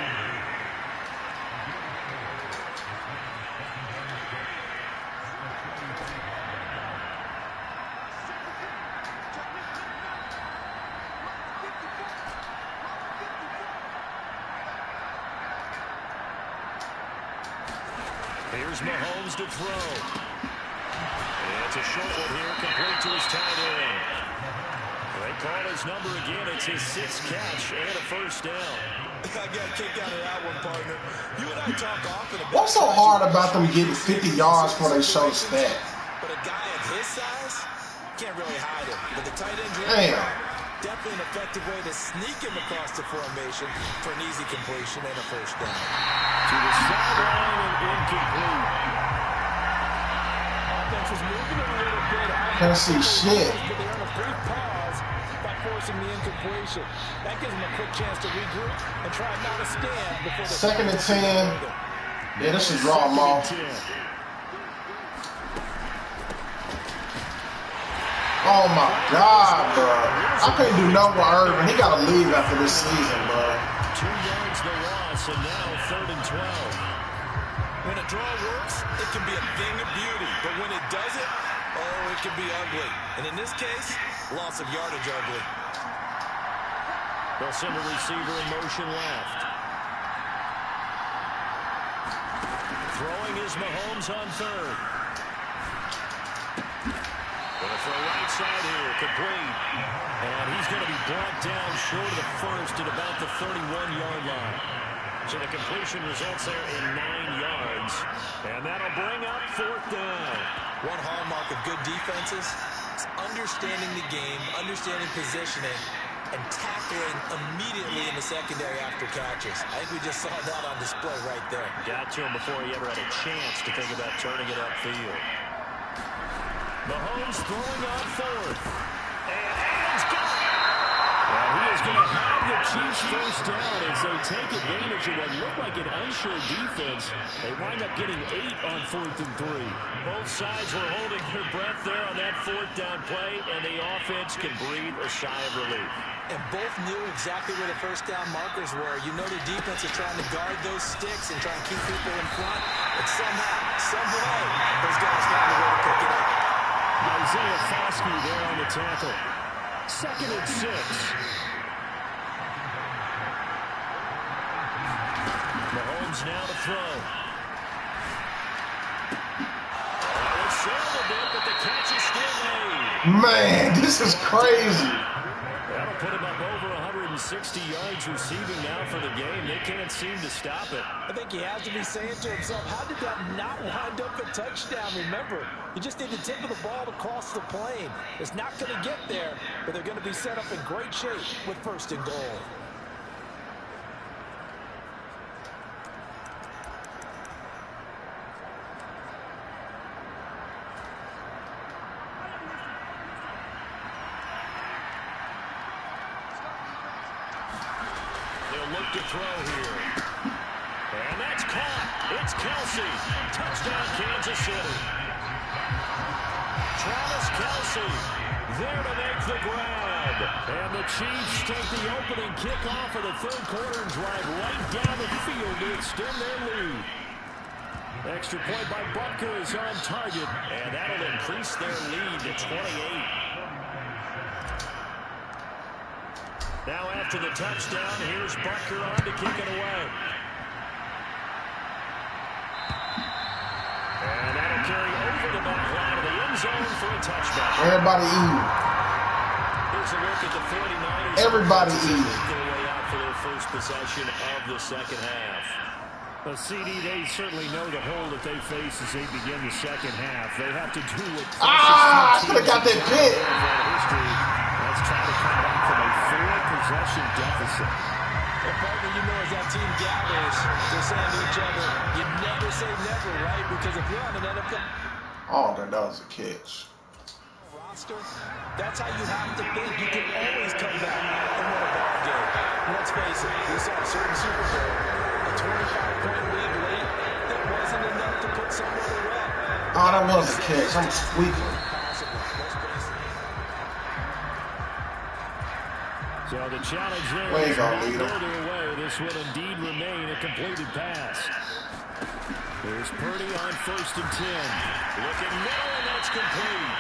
Here's Mahomes to throw. It's a short one here, complete to his tight end. They call his number again. It's his 6th catch and a first down. I got kicked out of that one, partner. You and I talk often about... What's so hard about them getting 50 yards before they show the stat? But a guy of his size can't really hide it. But the tight end... Damn. Definitely an effective way to sneak him across the formation for an easy completion and a first down. To the sideline and incomplete. Offense is moving a little bit. Can't see shit. But they're on a brief pause by forcing the incompletion. That gives them a quick chance to regroup and try not to stand before the... 2nd and 10. Yeah, this is draw them off. Oh my God, bro. I couldn't do no more Irvin. He got to leave after this season, bro. 2 yards the loss, and now 3rd and 12. When a draw works, it can be a thing of beauty. But when it doesn't, oh, it can be ugly. And in this case, loss of yardage ugly. They'll send a receiver in motion left. Throwing is Mahomes on 3rd. Gonna throw right side here, complete. And he's going to be brought down short of the first at about the 31-yard line. So the completion results there in 9 yards. And that'll bring up 4th down. One hallmark of good defenses is understanding the game, understanding positioning, and tackling immediately in the secondary after catches. I think we just saw that on display right there. Got to him before he ever had a chance to think about turning it upfield. Mahomes throwing on 4th. And Allen's got it. Well, he is going to have the Chiefs first down as they take advantage of what looked like an unsure defense. They wind up getting 8 on 4th and 3. Both sides were holding their breath there on that 4th down play, and the offense can breathe a sigh of relief. And both knew exactly where the first down markers were. You know the defense is trying to guard those sticks and try and keep people in front. But somehow, some way, those guys found a way to pick it up. Isaiah Foskey there on the tackle. 2nd and 6. Mahomes now to throw. Oh, it sailed a bit, but the catch is still made. Man, this is crazy. That'll put him up over 160 yards receiving now for the game. They can't seem to stop it. I think he has to be saying to himself, how did that not wind up a touchdown? Remember, you just need the tip of the ball to cross the plane. It's not going to get there, but they're going to be set up in great shape with 1st and goal. Look to throw here. And that's caught. It's Kelsey. Touchdown, Kansas City. Travis Kelsey there to make the grab. And the Chiefs take the opening kickoff of the 3rd quarter and drive right down the field to extend their lead. Extra point by Butker is on target, and that'll increase their lead to 28. Now after the touchdown, here's Butker on to kick it away. And that'll carry over the back line of the end zone for a touchdown. Everybody eating. Here's a look at the 49ers. Everybody eating. Their way out for their first possession of the second half. Well, CD, they certainly know the hole that they face as they begin the second half. They have to do what... I could have got that pick. Let's try to come back from a 4-possession deficit. Well, partner, you know as that team gathers, they're saying to each other, you never say never, right? Because if you're on an NFL... Oh, that was a catch. roster, that's how you have to think. You can always come back and win a ball game. Let's face it, we saw a certain Super Bowl, a 25-point lead late, that wasn't enough to put someone away. Oh, that was a catch. I'm squeaking. So the challenge there Way is go, not leader. further away. This will indeed remain a completed pass. Here's Purdy on 1st and 10. Looking middle, and that's complete.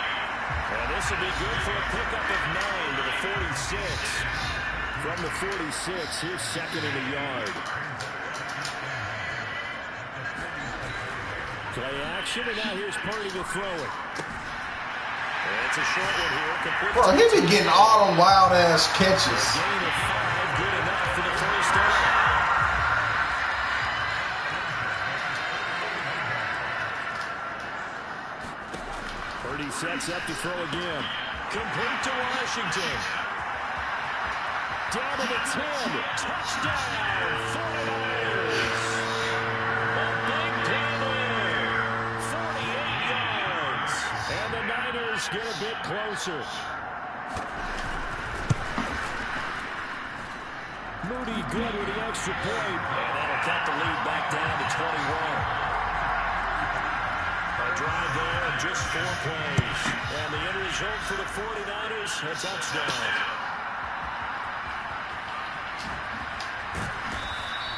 And this will be good for a pickup of 9 to the 46. From the 46, here's 2nd and a yard. Play action, and now here's Purdy to throw it. And it's a short one here. Complete. Bro, he be getting all them wild-ass catches. Gain of 5, good enough for the first down. Purdy sets up to throw again. Complete to Washington. Down to the 10. Touchdown, 49ers. A big play there. 48 yards. And the Niners get a bit closer. Moody good with the extra point. And that'll cut the lead back down to 21. A drive there in just 4 plays. And the end result for the 49ers, a touchdown.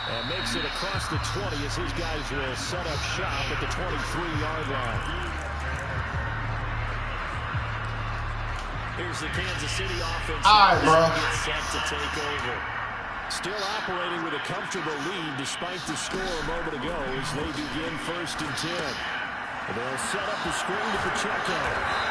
And makes it across the 20 as his guys will set up shop at the 23-yard line. Here's the Kansas City offense. All right, bro. Gets set to take over. Still operating with a comfortable lead despite the score a moment ago as they begin 1st and 10. And they'll set up the screen to Pacheco.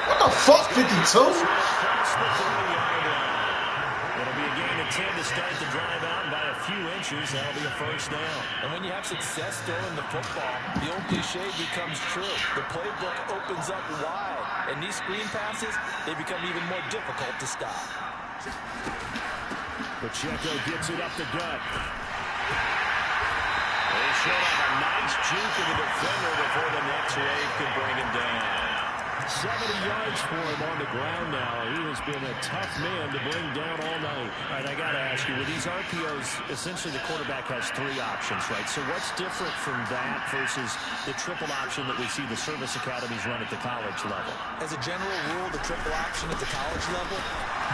What the fuck, 52? Across the 30-yard line. It'll be a gain of 10 to start the drive out by a few inches. That'll be a first down. And when you have success throwing the football, the old cliche becomes true. The playbook opens up wide, and these screen passes, they become even more difficult to stop. Pacheco gets it up the gut. They showed off a nice juke to the defender before the next wave could bring him down. 70 yards for him on the ground now. He has been a tough man to bring down all night. All right, I got to ask you, with these RPOs, essentially the quarterback has 3 options, right? So what's different from that versus the triple option that we see the service academies run at the college level? As a general rule, the triple option at the college level,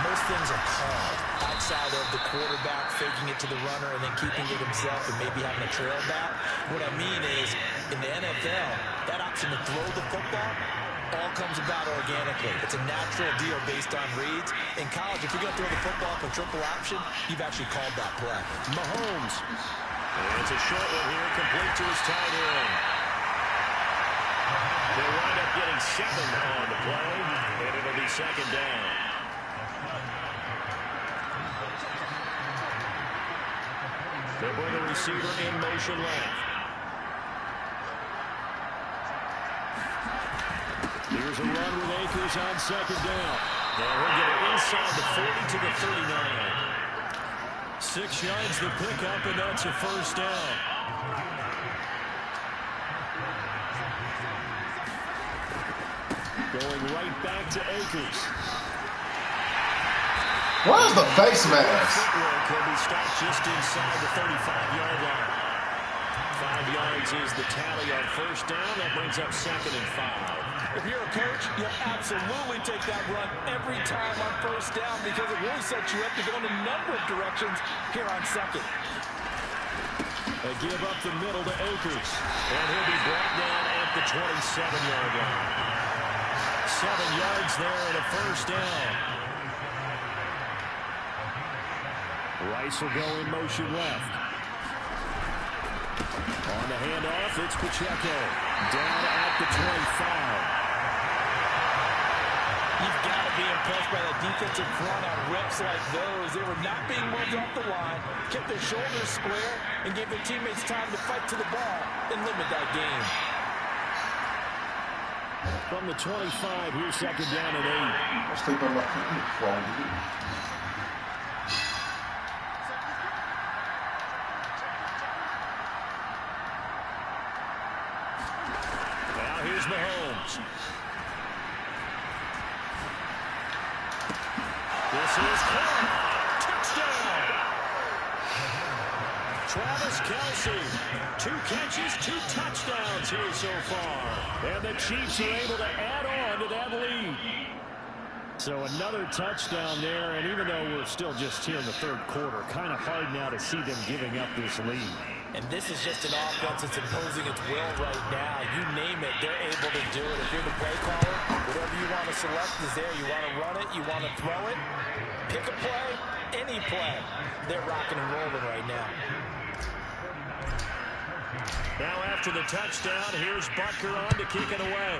most things are called outside of the quarterback faking it to the runner and then keeping it himself and maybe having a trail back. What I mean is, in the NFL, that option to throw the football all comes about organically. It's a natural deal based on reads. In college, if you're going to throw the football for triple option, you've actually called that play. Mahomes. And it's a short one here, complete to his tight end. They'll wind up getting 7 on the play, and it'll be 2nd down. They bring the receiver in motion left. Here's a run with Akers on 2nd down. And he'll get it inside the 40 to the 39. 6 yards to pick up, and that's a first down. Going right back to Akers. Where's the face mask? Will be stopped just inside the 35-yard line. 5 yards is the tally on first down. That brings up 2nd and 5. If you're a coach, you'll absolutely take that run every time on first down because it really sets you up to go in a number of directions here on 2nd. They give up the middle to Akers. And he'll be brought down at the 27-yard line. 7 yards there and a first down. Rice will go in motion left. On the handoff, it's Pacheco. Down at the 25. You've got to be impressed by that defensive front on reps like those. They were not being moved off the line, kept their shoulders square, and gave their teammates time to fight to the ball and limit that game. From the 25, here's 2nd down and 8. Let's take them up. Now here's Mahomes. This is Clark. Touchdown. Travis Kelce, 2 catches, 2 touchdowns here so far. And the Chiefs are able to add on to that lead. So another touchdown there, and even though we're still just here in the third quarter, kind of hard now to see them giving up this lead. And this is just an offense that's imposing its will right now. You name it, they're able to do it. If you're the play caller, whatever you want to select is there. You want to run it, you want to throw it, pick a play, any play. They're rocking and rolling right now. Now after the touchdown, here's Butker on to kick it away.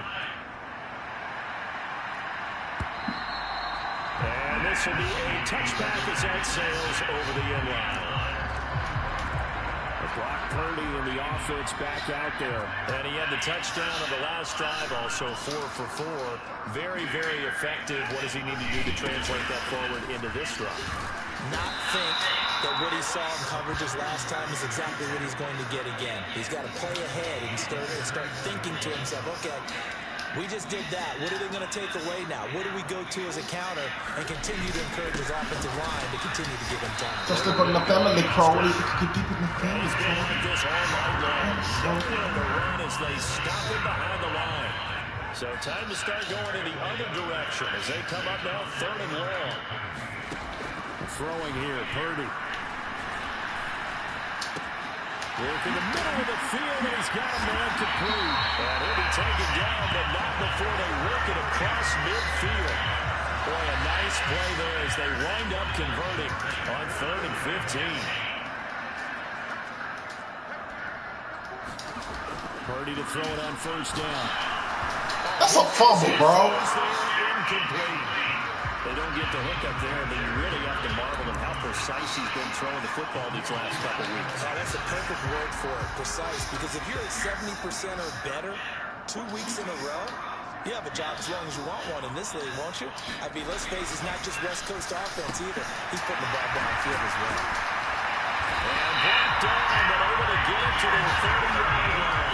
And this will be a touchback as that sails over the end line. Brock Purdy and the offense back out there. And he had the touchdown on the last drive, also 4 for 4. Very, very effective. What does he need to do to translate that forward into this drive? Not think that what he saw in coverages last time is exactly what he's going to get again. He's got to play ahead and start thinking to himself, okay, we just did that. What are they going to take away now? What do we go to as a counter? And continue to encourage his offensive line to continue to give him time. Just look on the family, Crowley. Keep in the family. He's been like this all night long. Looking on the run as they stop him behind the line. So time to start going in the other direction as they come up now 3rd and long. Throwing here, Purdy. Work in the middle of the field, and he's got a man complete. And he'll be taken down, but not before they work it across midfield. Boy, a nice play there as they wind up converting on 3rd and 15. Purdy to throw it on 1st down. That's a fumble, bro. Incomplete. They don't get the hook up there, but you really have to marvel at how precise he's been throwing the football these last couple weeks. Oh, that's a perfect word for it, precise, because if you're at 70% or better 2 weeks in a row, you have a job as long as you want one in this league, won't you? I mean, let's face it, it's not just West Coast offense either. He's putting the ball downfield as well. And brought down, but able to get it to the 30-yard line.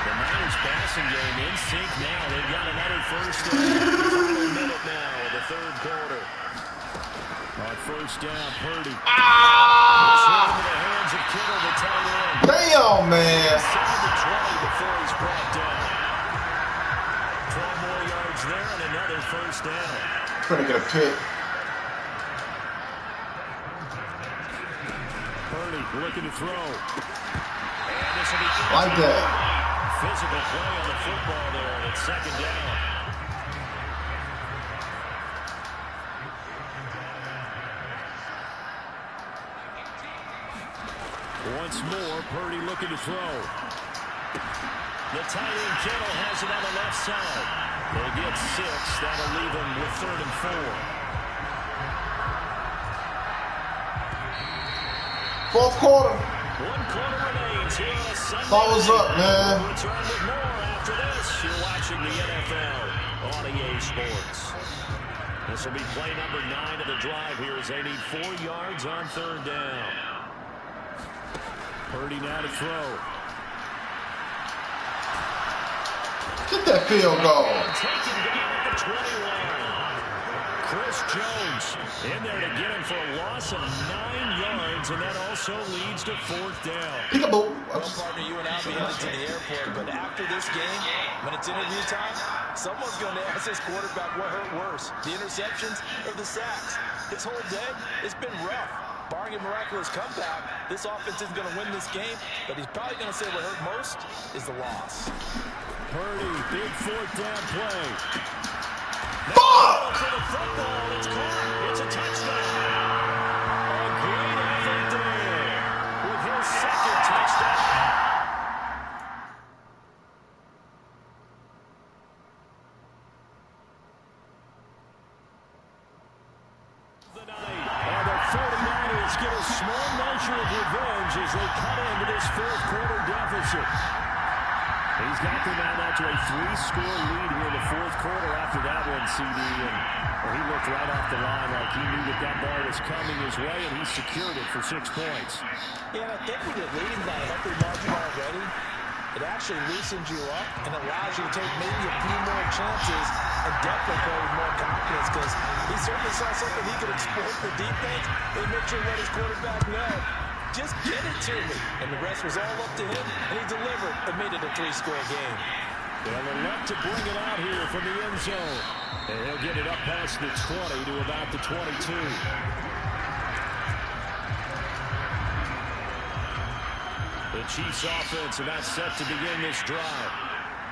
The Niners passing game in sync now. They've got another 1st down. Final minute now of the 3rd quarter. On 1st down, Purdy. This one into the hands of Kittle, the tight end. Damn, man. Inside the 20 before he's brought down. 12 more yards there and another 1st down. Trying to get a pick. Purdy looking to throw. And this will be Like that. physical play on the football there, and it's 2nd down. Once more, Purdy looking to throw. The tight end Kittle has it on the left side. They get 6. That'll leave them with 3rd and 4. 4th quarter. 1 quarter remains here on a Sunday. Thumbs up, man. We'll return with more after this. You're watching the NFL on EA Sports. This will be play number 9 of the drive here as they need 4 yards on 3rd down. Purdy now to throw. Get that field goal. Taken down at the 21. Chris Jones in there to get him for a loss of 9 yards, and that also leads to 4th down. Peekaboo. Well, partner, you and I will be headed to the airport, but after this game, when it's interview time, someone's going to ask this quarterback what hurt worse, the interceptions or the sacks. His whole day, it's been rough. Barring a miraculous comeback, this offense isn't going to win this game, but he's probably going to say what hurt most is the loss. Purdy, big 4th down play. Fuck! For the football, it's caught. It's a touchdown. A great effort there with his 2nd touchdown. The night. And the 49ers get a small measure of revenge as they cut into this 4th quarter deficit. He's got them out to a 3-score lead here in the 4th quarter after that one, CD. And he looked right off the line like he knew that ball was coming his way, and he secured it for 6 points. Yeah, and I think with it leading by a healthy margin already, It actually loosens you up and allows you to take maybe a few more chances and definitely play with more confidence because he certainly saw something he could exploit the defense. He made sure to let his quarterback know, just get it to me. And the rest was all up to him, and he delivered and made it a 3-score game. Well, they're left to bring it out here from the end zone. And he'll get it up past the 20 to about the 22. The Chiefs offense, and that's set to begin this drive.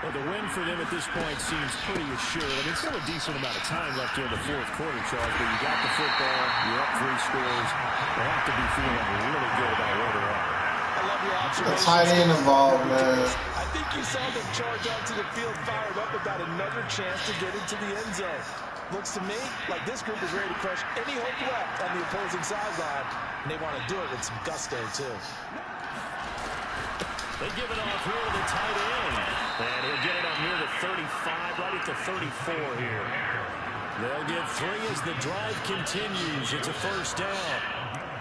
Well, the win for them at this point seems pretty assured. I mean, still a decent amount of time left here in the fourth quarter, Charles, but you got the football, you're up 3 scores. They have to be feeling really good about where they're at. I love your observation. The tight end involved, man. I think you saw them charge onto the field, fired up about another chance to get into the end zone. Looks to me like this group is ready to crush any hope left on the opposing sideline, and they want to do it with some gusto, too. They give it off here to the tight end. And he'll get it up near the 35, right at the 34 here. They'll get 3 as the drive continues. It's a first down.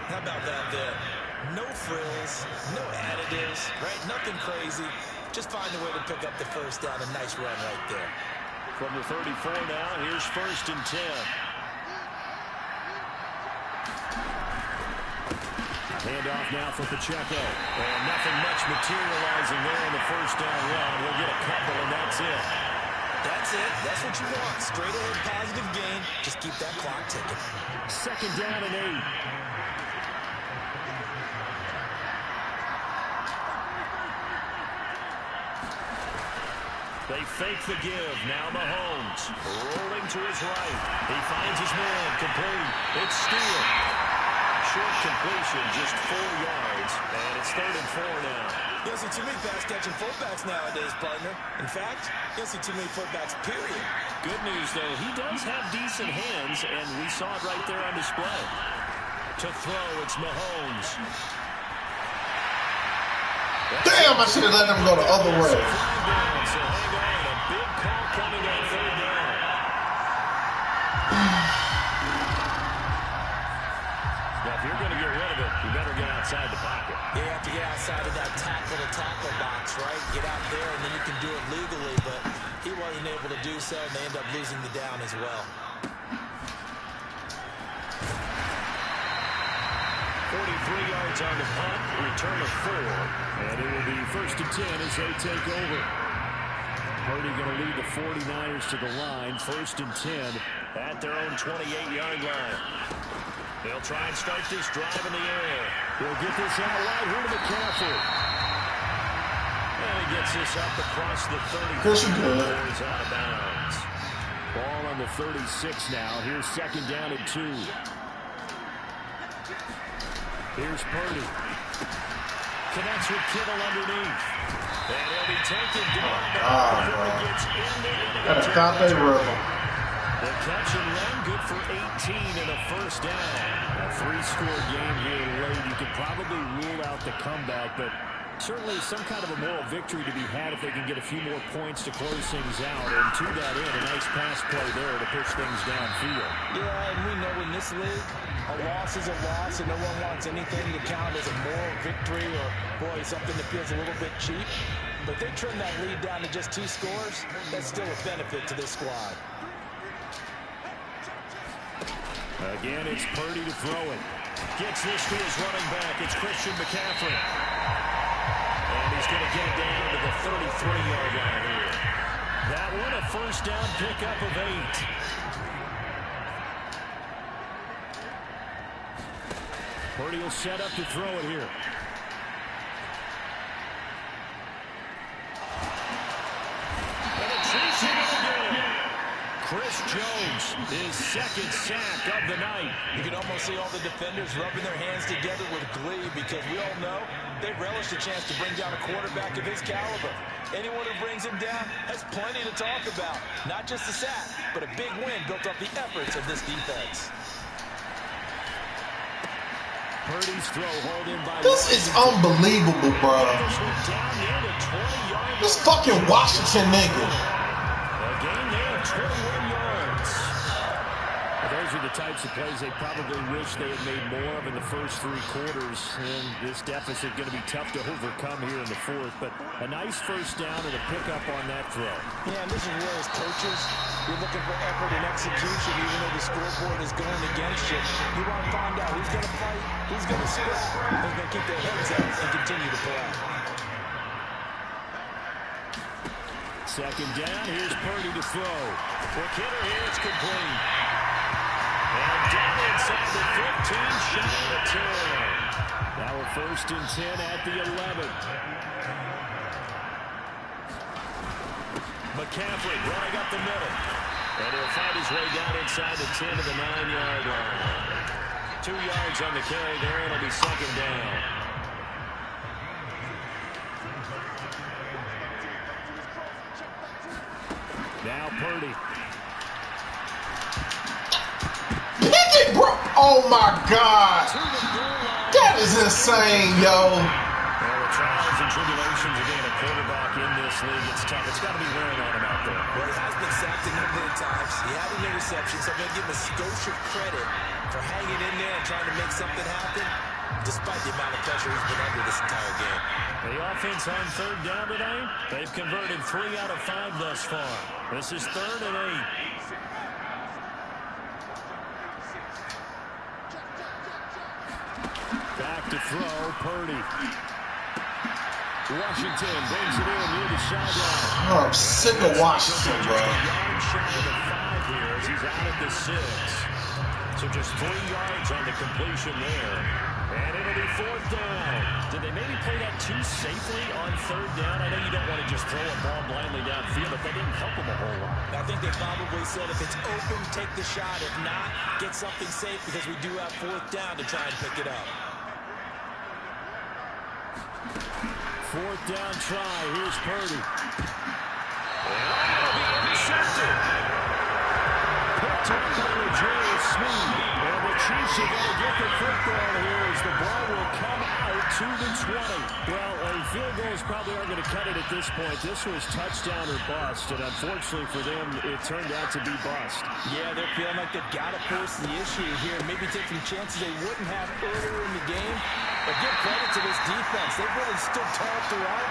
How about that there? No frills, no additives, right? Nothing crazy. Just find a way to pick up the first down. A nice run right there. From the 34 now, here's 1st and 10. Handoff now for Pacheco. And nothing much materializing there in the first down run. We'll get a couple, and that's it. That's it. That's what you want. Straight ahead positive gain. Just keep that clock ticking. 2nd down and 8. They fake the give. Now Mahomes rolling to his right. He finds his man. Complete. It's Steele. Short completion, just 4 yards, and it's 3rd and 4 now. You don't see too many pass-catching fullbacks nowadays, partner. In fact, you don't see too many fullbacks, period. Good news, though, he does have decent hands, and we saw it right there on display. To throw, it's Mahomes. Damn, I should have let him go the other way. So hang on, a big call coming on 3rd down. Now, if you're going to get rid of it, you better get outside the pocket. You have to get outside of that tackle-to-tackle box, right? Get out there, and then you can do it legally, but he wasn't able to do so, and they end up losing the down as well. 43 yards on the punt, return of 4, and it will be 1st and 10 as they take over. Purdy going to lead the 49ers to the line, 1st and 10 at their own 28-yard line. They'll try and start this drive in the air. He'll get this out wide here to McCaffrey. And he gets this up across the 30. He's out of bounds. Ball on the 36 now. Here's 2nd down and 2. Here's Purdy. Connects with Kittle underneath. And he'll be taken down before he gets in there. That's a copy rubber. The catch and run, good for 18 and a first down. A 3-score game here late. You could probably rule out the comeback, but certainly some kind of a moral victory to be had if they can get a few more points to close things out. And to that end, a nice pass play there to push things downfield. Yeah, and we know in this league, a loss is a loss, and no one wants anything to count as a moral victory or, boy, something that feels a little bit cheap. But they trim that lead down to just 2 scores. That's still a benefit to this squad. Again, it's Purdy to throw it. Gets this to his running back. It's Christian McCaffrey. And he's going to get it down to the 33-yard line here. That one, a first down pickup of 8. Purdy will set up to throw it here. And a chase again. Chris Jones, his 2nd sack of the night. You can almost see all the defenders rubbing their hands together with glee because we all know they relish the chance to bring down a quarterback of his caliber. Anyone who brings him down has plenty to talk about. Not just a sack, but a big win built off the efforts of this defense. Purdy's throw hauled in by This is unbelievable, bro. This fucking Washington nigga. A game there of 21 yards. Those are the the types of plays they probably wish they had made more of in the first 3 quarters. And this deficit going to be tough to overcome here in the fourth. But a nice first down and a pickup on that throw. Yeah, and this is where as coaches, you're looking for effort and execution, even though the scoreboard is going against you. You want to find out who's going to fight, who's going to scrap, who's going to keep their heads up and continue to play. Second down, here's Purdy to throw. Quick hitter here, it's complete. And down inside the 15, shy of the 10. Now we're first and 10 at the 11. McCaffrey running up the middle. And he'll find his way down inside the 10 to the 9-yard line. 2 yards on the carry there, and it'll be second down. Now Purdy. Pick it, bro. Oh, my God. That is insane, yo. Well, the trials and tribulations of being a quarterback in this league, it's tough. It's got to be wearing on him out there. Well, he has been sacked a number of times. He had an interception, so I'm going to give him a skosh of credit for hanging in there and trying to make something happen, despite the amount of pressure he's been under this entire game. The offense on third down tonight, they've converted 3 out of 5 thus far. This is 3rd and 8. Back to throw, Purdy. Washington brings it in near the sideline. Oh, I'm sick of Washington, bro. Yard shy of the 5 here as he's out at the 6. So just 3 yards on the completion there. And it'll be 4th down. Did they maybe play that too safely on 3rd down? I know you don't want to just throw a ball blindly downfield, but that didn't help them a whole lot. I think they probably said if it's open, take the shot. If not, get something safe because we do have 4th down to try and pick it up. 4th down try. Here's Purdy. And it'll be intercepted. Picked up by L'Jarius Sneed. And the Chiefs are going to get the football here as the ball will come out to the 20. Well, a field goals probably aren't going to cut it at this point. This was touchdown or bust, and unfortunately for them, it turned out to be bust. Yeah, they're feeling like they've got to force the issue here. Maybe take some chances they wouldn't have earlier in the game. But give credit to this defense. They've really stood tall throughout,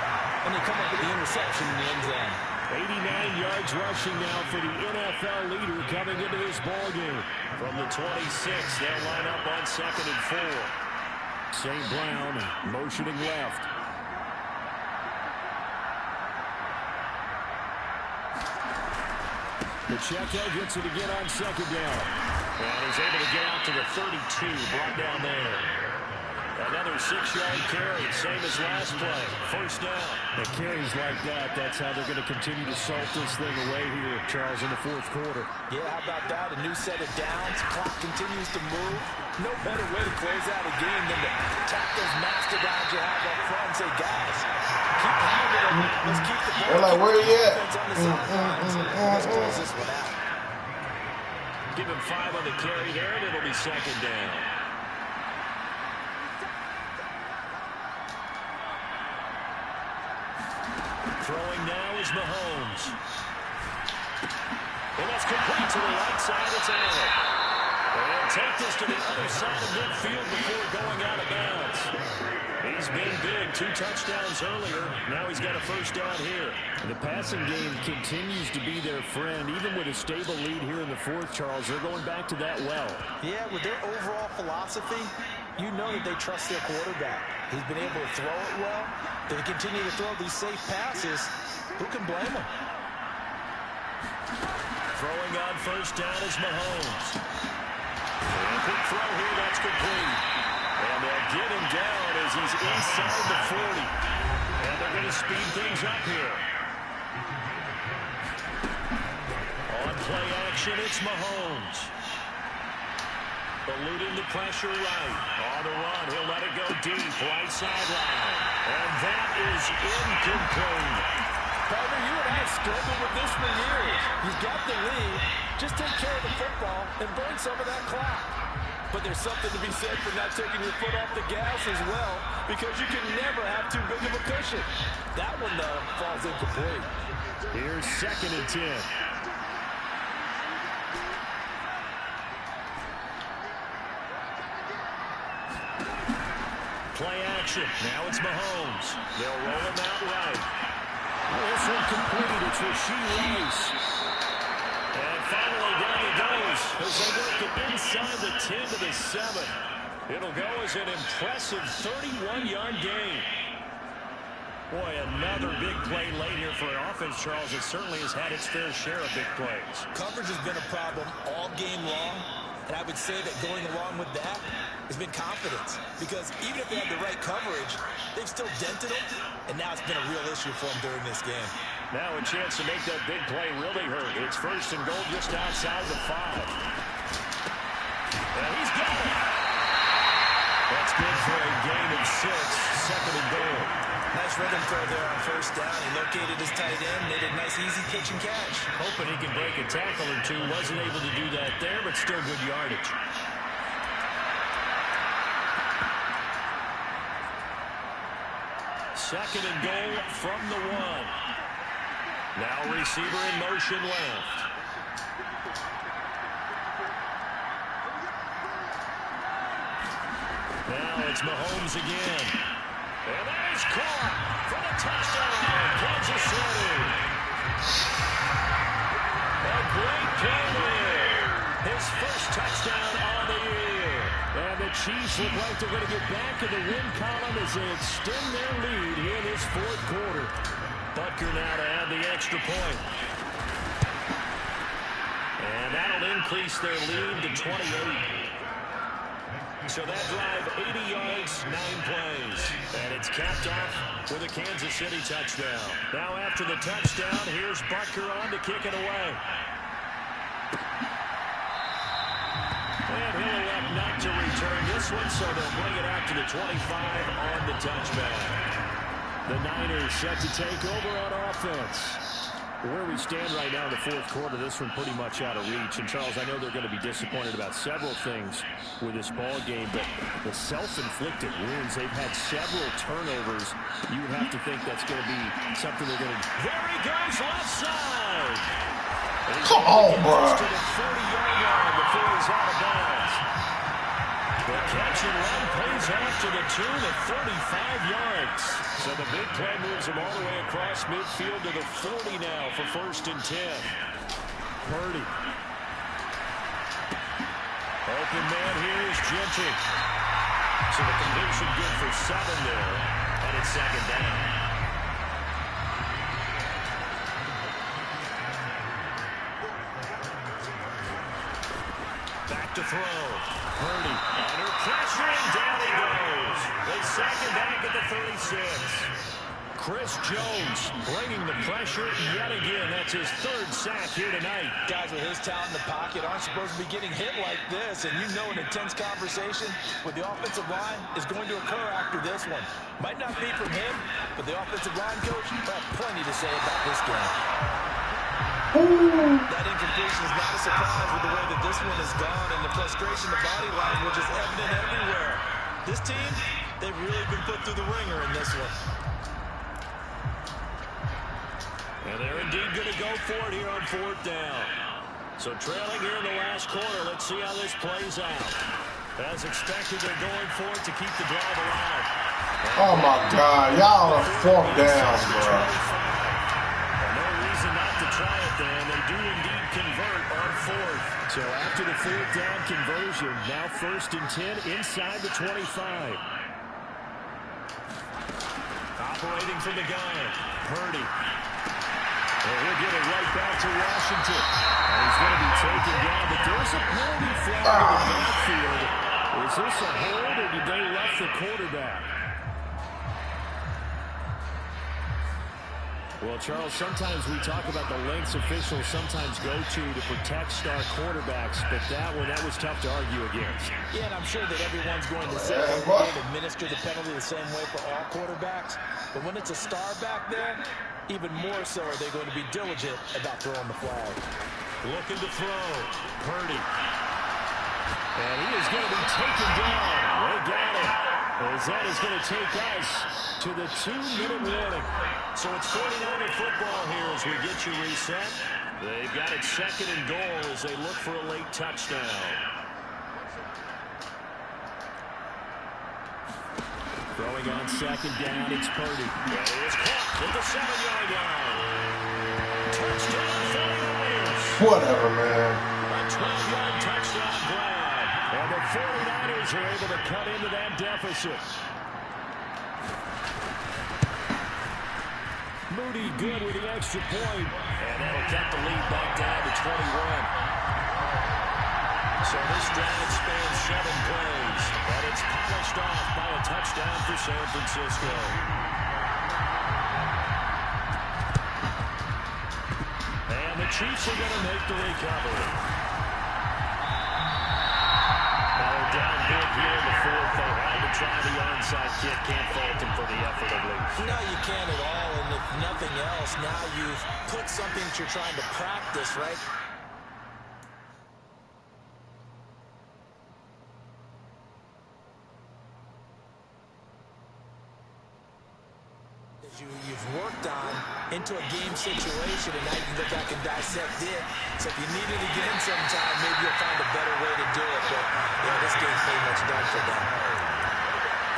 and they come up with the interception in the end zone. 89 yards rushing now for the NFL leader coming into this ballgame. From the 26, they'll line up on 2nd and 4. St. Brown motioning left. Pacheco gets it again on 2nd down. And he's able to get out to the 32, brought down there. Another 6-yard carry, same as last play. 1st down. The carries like that, that's how they're going to continue to salt this thing away here, Charles, in the 4th quarter. Yeah, how about that? A new set of downs. Clock continues to move. No better way to close out a game than to tap those mastodons you have up front and say, guys, keep pounding them. Let's keep the ball. They're like, where you at? Let's close this one out. Give him 5 on the carry there, and it'll be 2nd down. Throwing now is Mahomes. And that's complete to the right side. It's Allen. They'll take this to the other side of midfield before going out of bounds. He's been big. 2 touchdowns earlier. Now he's got a 1st down here. The passing game continues to be their friend. Even with a stable lead here in the 4th, Charles, they're going back to that well. Yeah, with their overall philosophy, you know that they trust their quarterback. He's been able to throw it well. They continue to throw these safe passes. Who can blame them? Throwing on 1st down is Mahomes. And a quick throw here, that's complete. And they'll get him down as he's inside the 40. And they're going to speed things up here. On play action, it's Mahomes. Eluding the pressure right. On the run, he'll let it go deep, right sideline. And that is incomplete. Partner, you and I have struggled with this for years. You've got the lead. Just take care of the football and burn some of that clock. But there's something to be said for not taking your foot off the gas as well, because you can never have too big of a cushion. That one, though, falls incomplete. Here's 2nd and 10. action. Now it's Mahomes. They'll roll him out right. This one completed. It's Rasheed Rice. And finally down he goes as they work it inside the 10 to the 7. It'll go as an impressive 31-yard gain. Boy, another big play late here for an offense, Charles. It certainly has had its fair share of big plays. Coverage has been a problem all game long, and I would say that going along with that has been confidence. Because even if they had the right coverage, they've still dented them, and now it's been a real issue for them during this game. Now a chance to make that big play really hurt. It's first and goal just outside the 5. And he's got it. That's good for a gain of 6, second and goal. Nice rhythm throw there on first down. He located his tight end, made a nice easy pitch and catch. Hoping he can break a tackle or two. Wasn't able to do that there, but still good yardage. Second and goal from the 1. Now receiver in motion left. Now it's Mahomes again. And that is caught for the touchdown, Kansas City. A great play there. His first touchdown on the year. And the Chiefs look like they're going to get back in the win column as they extend their lead here in this fourth quarter. Butker now to add the extra point. And that'll increase their lead to 28. So that drive, 80 yards, 9 plays. And it's capped off with a Kansas City touchdown. Now after the touchdown, here's Butker on to kick it away. And he'll elect not to return this one, so they'll bring it out to the 25 on the touchback. The Niners set to take over on offense. Where we stand right now in the fourth quarter, this one pretty much out of reach. And, Charles, I know they're going to be disappointed about several things with this ball game, but the self-inflicted wounds, they've had several turnovers. You would have to think that's going to be something they're going to... There he goes, left side! Come on, bro. To the 40-yard line before he's out of bounds. The catch and run pays off to the tune of 35 yards. So the big play moves him all the way across midfield to the 40 now for first and 10. Purdy. Open man here is Gentry. So the conversion good for 7 there. And it's second down. Back to throw. Purdy under pressure, and down he goes. They sack him back at the 36. Chris Jones bringing the pressure yet again. That's his 3rd sack here tonight. Guys with his talent in the pocket aren't supposed to be getting hit like this, and you know an intense conversation with the offensive line is going to occur after this one. Might not be from him, but the offensive line coach will have plenty to say about this game. That incompletion is not a surprise with the way that this one has gone and the frustration, the body language is evident everywhere. This team, they've really been put through the ringer in this one. And they're indeed going to go for it here on 4th down. So trailing here in the last quarter, let's see how this plays out. As expected, they're going for it to keep the drive alive. Oh my God, y'all are 4th down, bro. Try it there, and they do indeed convert on 4th. So after the 4th down conversion, now first and 10 inside the 25. Operating from the gun, Purdy. And he'll get it right back to Washington. And he's going to be taken down, but there's a penalty flag in the backfield. Is this a hold, or did they rough the quarterback? Well, Charles, sometimes we talk about the lengths officials sometimes go to protect star quarterbacks, but that was tough to argue against. Yeah, and I'm sure that everyone's going to say they can't administer the penalty the same way for all quarterbacks, but when it's a star back there, even more so are they going to be diligent about throwing the flag. Looking to throw, Purdy. And he is going to be taken down. They got it. As that is going to take us to the 2-minute warning. So it's 49er football here as we get you reset. They've got it second and goal as they look for a late touchdown. Throwing on second down, it's Purdy. And he is caught at the 7-yard line. Touchdown 49ers. Whatever, man. A 12-yard touchdown grab. And the 49ers are able to cut into that deficit. Moody good with the extra point. And that'll cut the lead back down to 21. So this drive spans 7 plays. And it's polished off by a touchdown for San Francisco. And the Chiefs are going to make the recovery. Now they're down big here in the fourth. They had to try the onside kick. Can't fault them for the effort at least. No, you can't at all. And if nothing else, now you've put something that you're trying to practice, right? You've worked on into a game situation, and now you can go back and dissect it. So if you need it again sometime, maybe you'll find a better way to do it. But, this game's pretty much done for them.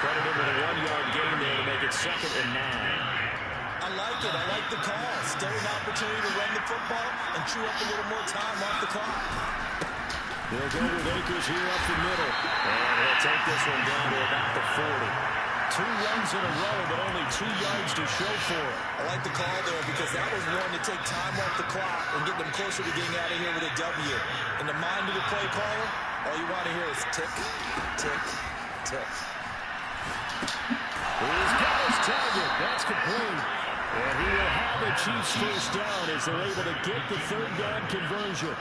Credit him with a 1-yard gain there to make it 2nd and 9. I like it. I like the call. Still an opportunity to run the football and chew up a little more time off the clock. They'll go with Akers here up the middle. And he'll take this one down to about the 40. 2 runs in a row, but only 2 yards to show for it. I like the call there because that was one to take time off the clock and get them closer to getting out of here with a W. In the mind of the play caller, all you want to hear is tick, tick, tick. He's got his target. That's complete. And he will have the Chiefs first down as they're able to get the 3rd down conversion.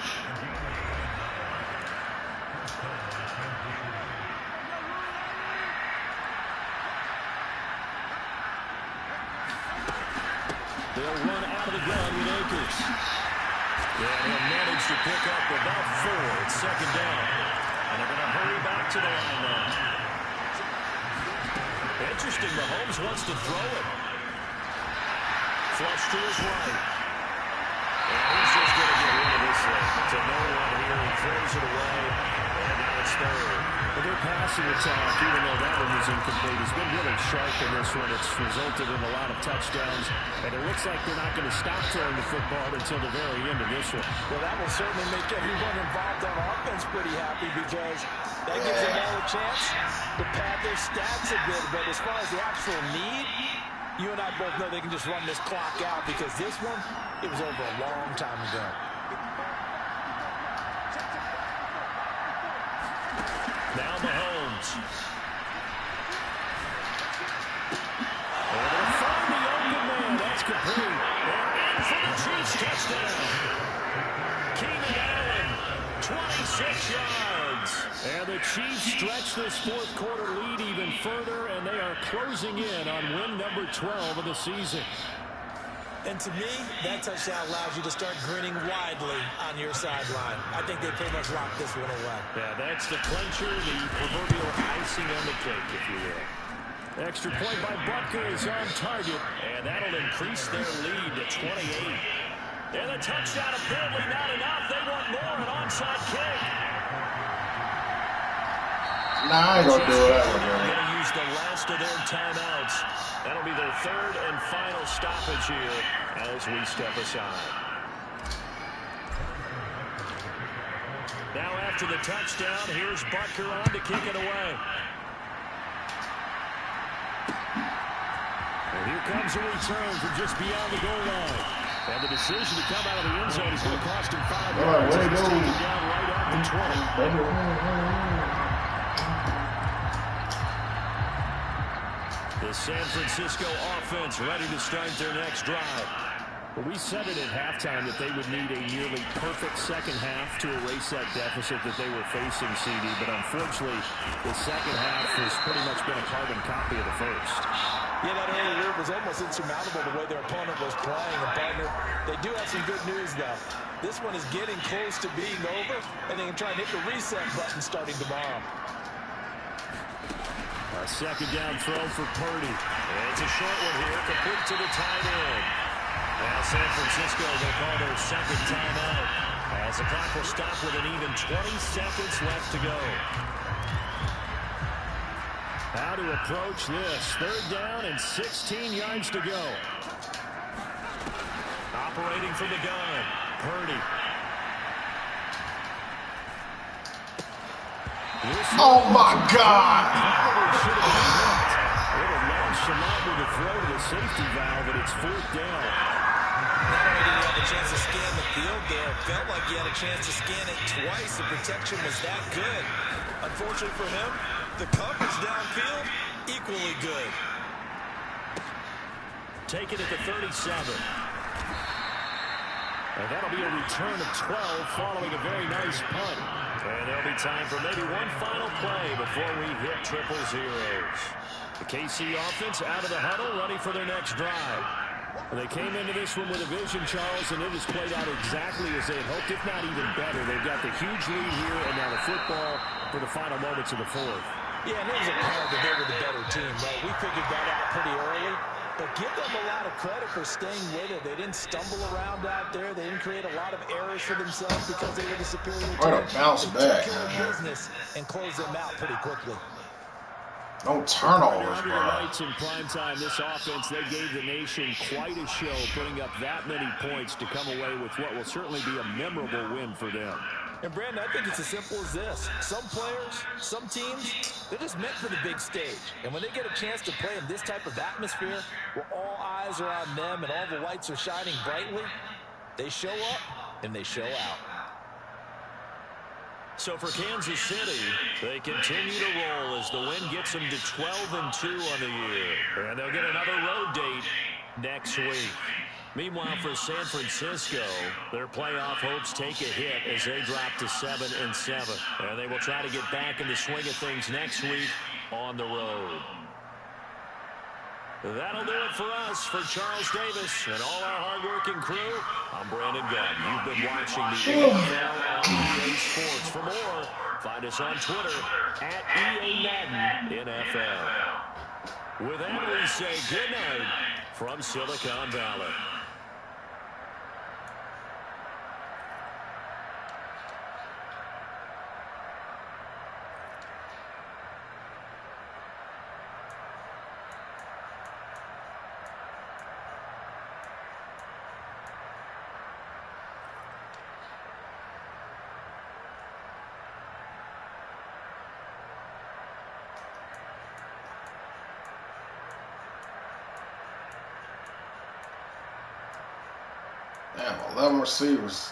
They'll run out of the gun with Akers. And he'll manage to pick up about 4. It's 2nd down. And they're going to hurry back to the line now. Interesting, Mahomes wants to throw it. Flush to his right. And he's just going to get rid of this thing. To no one here. He throws it away. And now it's 3rd. Well, their passing attack, even though that one was incomplete, has been really sharp in this one. It's resulted in a lot of touchdowns. And it looks like they're not going to stop throwing the football until the very end of this one. Well, that will certainly make everyone involved on offense pretty happy because that gives them all a chance to pad their stats a bit. But as far as the actual need, you and I both know they can just run this clock out because this one, it was over a long time ago. Now Mahomes. Able to find the open man. That's complete. And in for the Chiefs touchdown. Keenan Allen, 26 yards. And the Chiefs stretch this 4th quarter lead even further, and they are closing in on win number 12 of the season. And to me, that touchdown allows you to start grinning widely on your sideline. I think they pretty much locked this one away. Yeah, that's the clincher, the proverbial icing on the cake, if you will. Extra point by Butker is on target, and that'll increase their lead to 28. And the touchdown apparently not enough. They want more, an onside kick. Nah, I ain't gonna do it. They're going to use the last of their timeouts. That'll be their 3rd and final stoppage here as we step aside. Now after the touchdown, here's Butker on to kick it away. And here comes a return from just beyond the goal line. And the decision to come out of the end zone is going to cost him 5 yards. He's taken down right at the 20. The San Francisco offense ready to start their next drive. Well, we said it at halftime that they would need a nearly perfect second half to erase that deficit that they were facing, CD. But unfortunately, the second half has pretty much been a carbon copy of the first. Yeah, that early lead was almost insurmountable the way their opponent was playing. And partner, they do have some good news, though. This one is getting close to being over, and they can try and hit the reset button starting tomorrow. A 2nd down throw for Purdy. It's a short one here, complete to the tight end. Now San Francisco will call their 2nd timeout as the clock will stop with an even 20 seconds left to go. How to approach this. 3rd down and 16 yards to go. Operating from the gun, Purdy. Oh, my God. Probably should have been hit. A little nonchalant with a throw to the safety valve, and it's 4th down. Not only did he have a chance to scan the field there, felt like he had a chance to scan it twice. The protection was that good. Unfortunately for him, the coverage downfield, equally good. Take it at the 37. And that'll be a return of 12 following a very nice punt. And there'll be time for maybe one final play before we hit triple zeros. The KC offense out of the huddle, ready for their next drive. They came into this one with a vision, Charles, and it has played out exactly as they had hoped, if not even better. They've got the huge lead here, and now the football for the final moments of the 4th. Yeah, and it was apparent that they were the better team, right? We figured that out pretty early. But give them a lot of credit for staying with it. They didn't stumble around out there. They didn't create a lot of errors for themselves because they were the superior team. What a bounce back, They took care man. of business and closed them out pretty quickly. No turnovers, Under the bro. lights in primetime, this offense, they gave the nation quite a show, putting up that many points to come away with what will certainly be a memorable win for them. And, Brandon, I think it's as simple as this. Some players, some teams, they're just meant for the big stage. And when they get a chance to play in this type of atmosphere where all eyes are on them and all the lights are shining brightly, they show up and they show out. So for Kansas City, they continue to roll as the win gets them to 12-2 on the year. And they'll get another road date next week. Meanwhile, for San Francisco, their playoff hopes take a hit as they drop to 7-7. And they will try to get back in the swing of things next week on the road. That'll do it for us. For Charles Davis and all our hardworking crew, I'm Brandon Gunn. You've been watching the NFL on EA Sports. For more, find us on Twitter at EA Madden NFL. With that, we say good night from Silicon Valley. Damn, 11 receivers.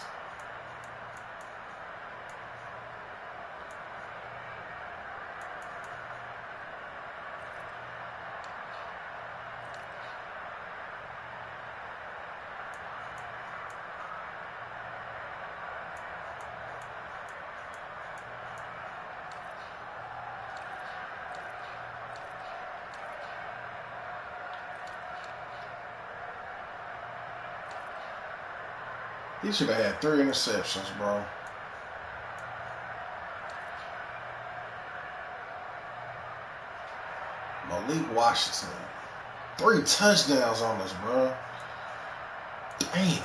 He should have had 3 interceptions, bro. Malik Washington. 3 touchdowns on us, bro. Damn.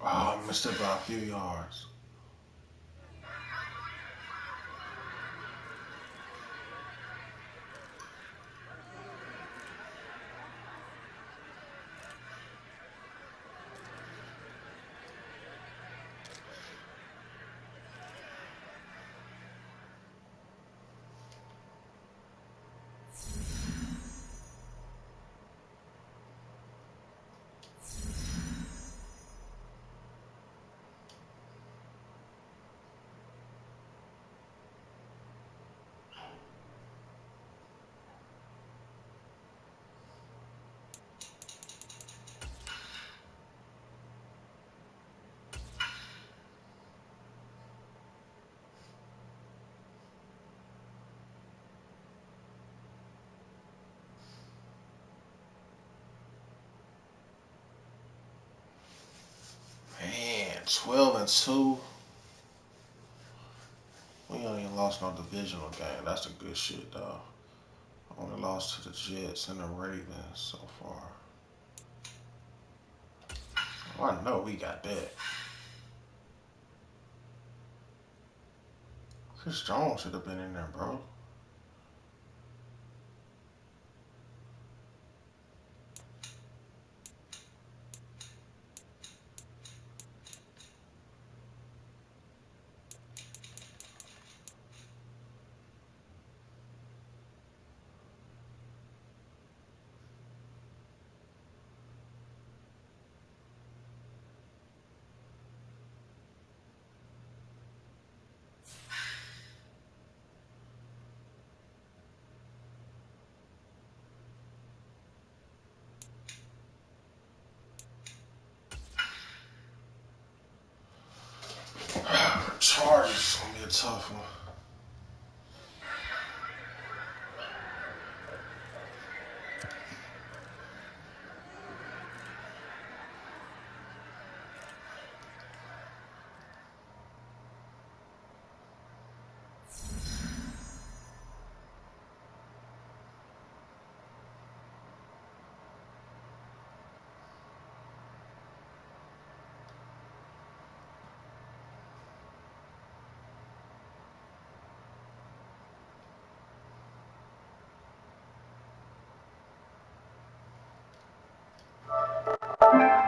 Oh, I missed it by a few yards. 12-2. We ain't even lost no divisional game. That's the good shit, though. Only lost to the Jets and the Ravens so far. Oh, I know we got that. Chris Jones should have been in there, bro. Chargers gonna be a tough one.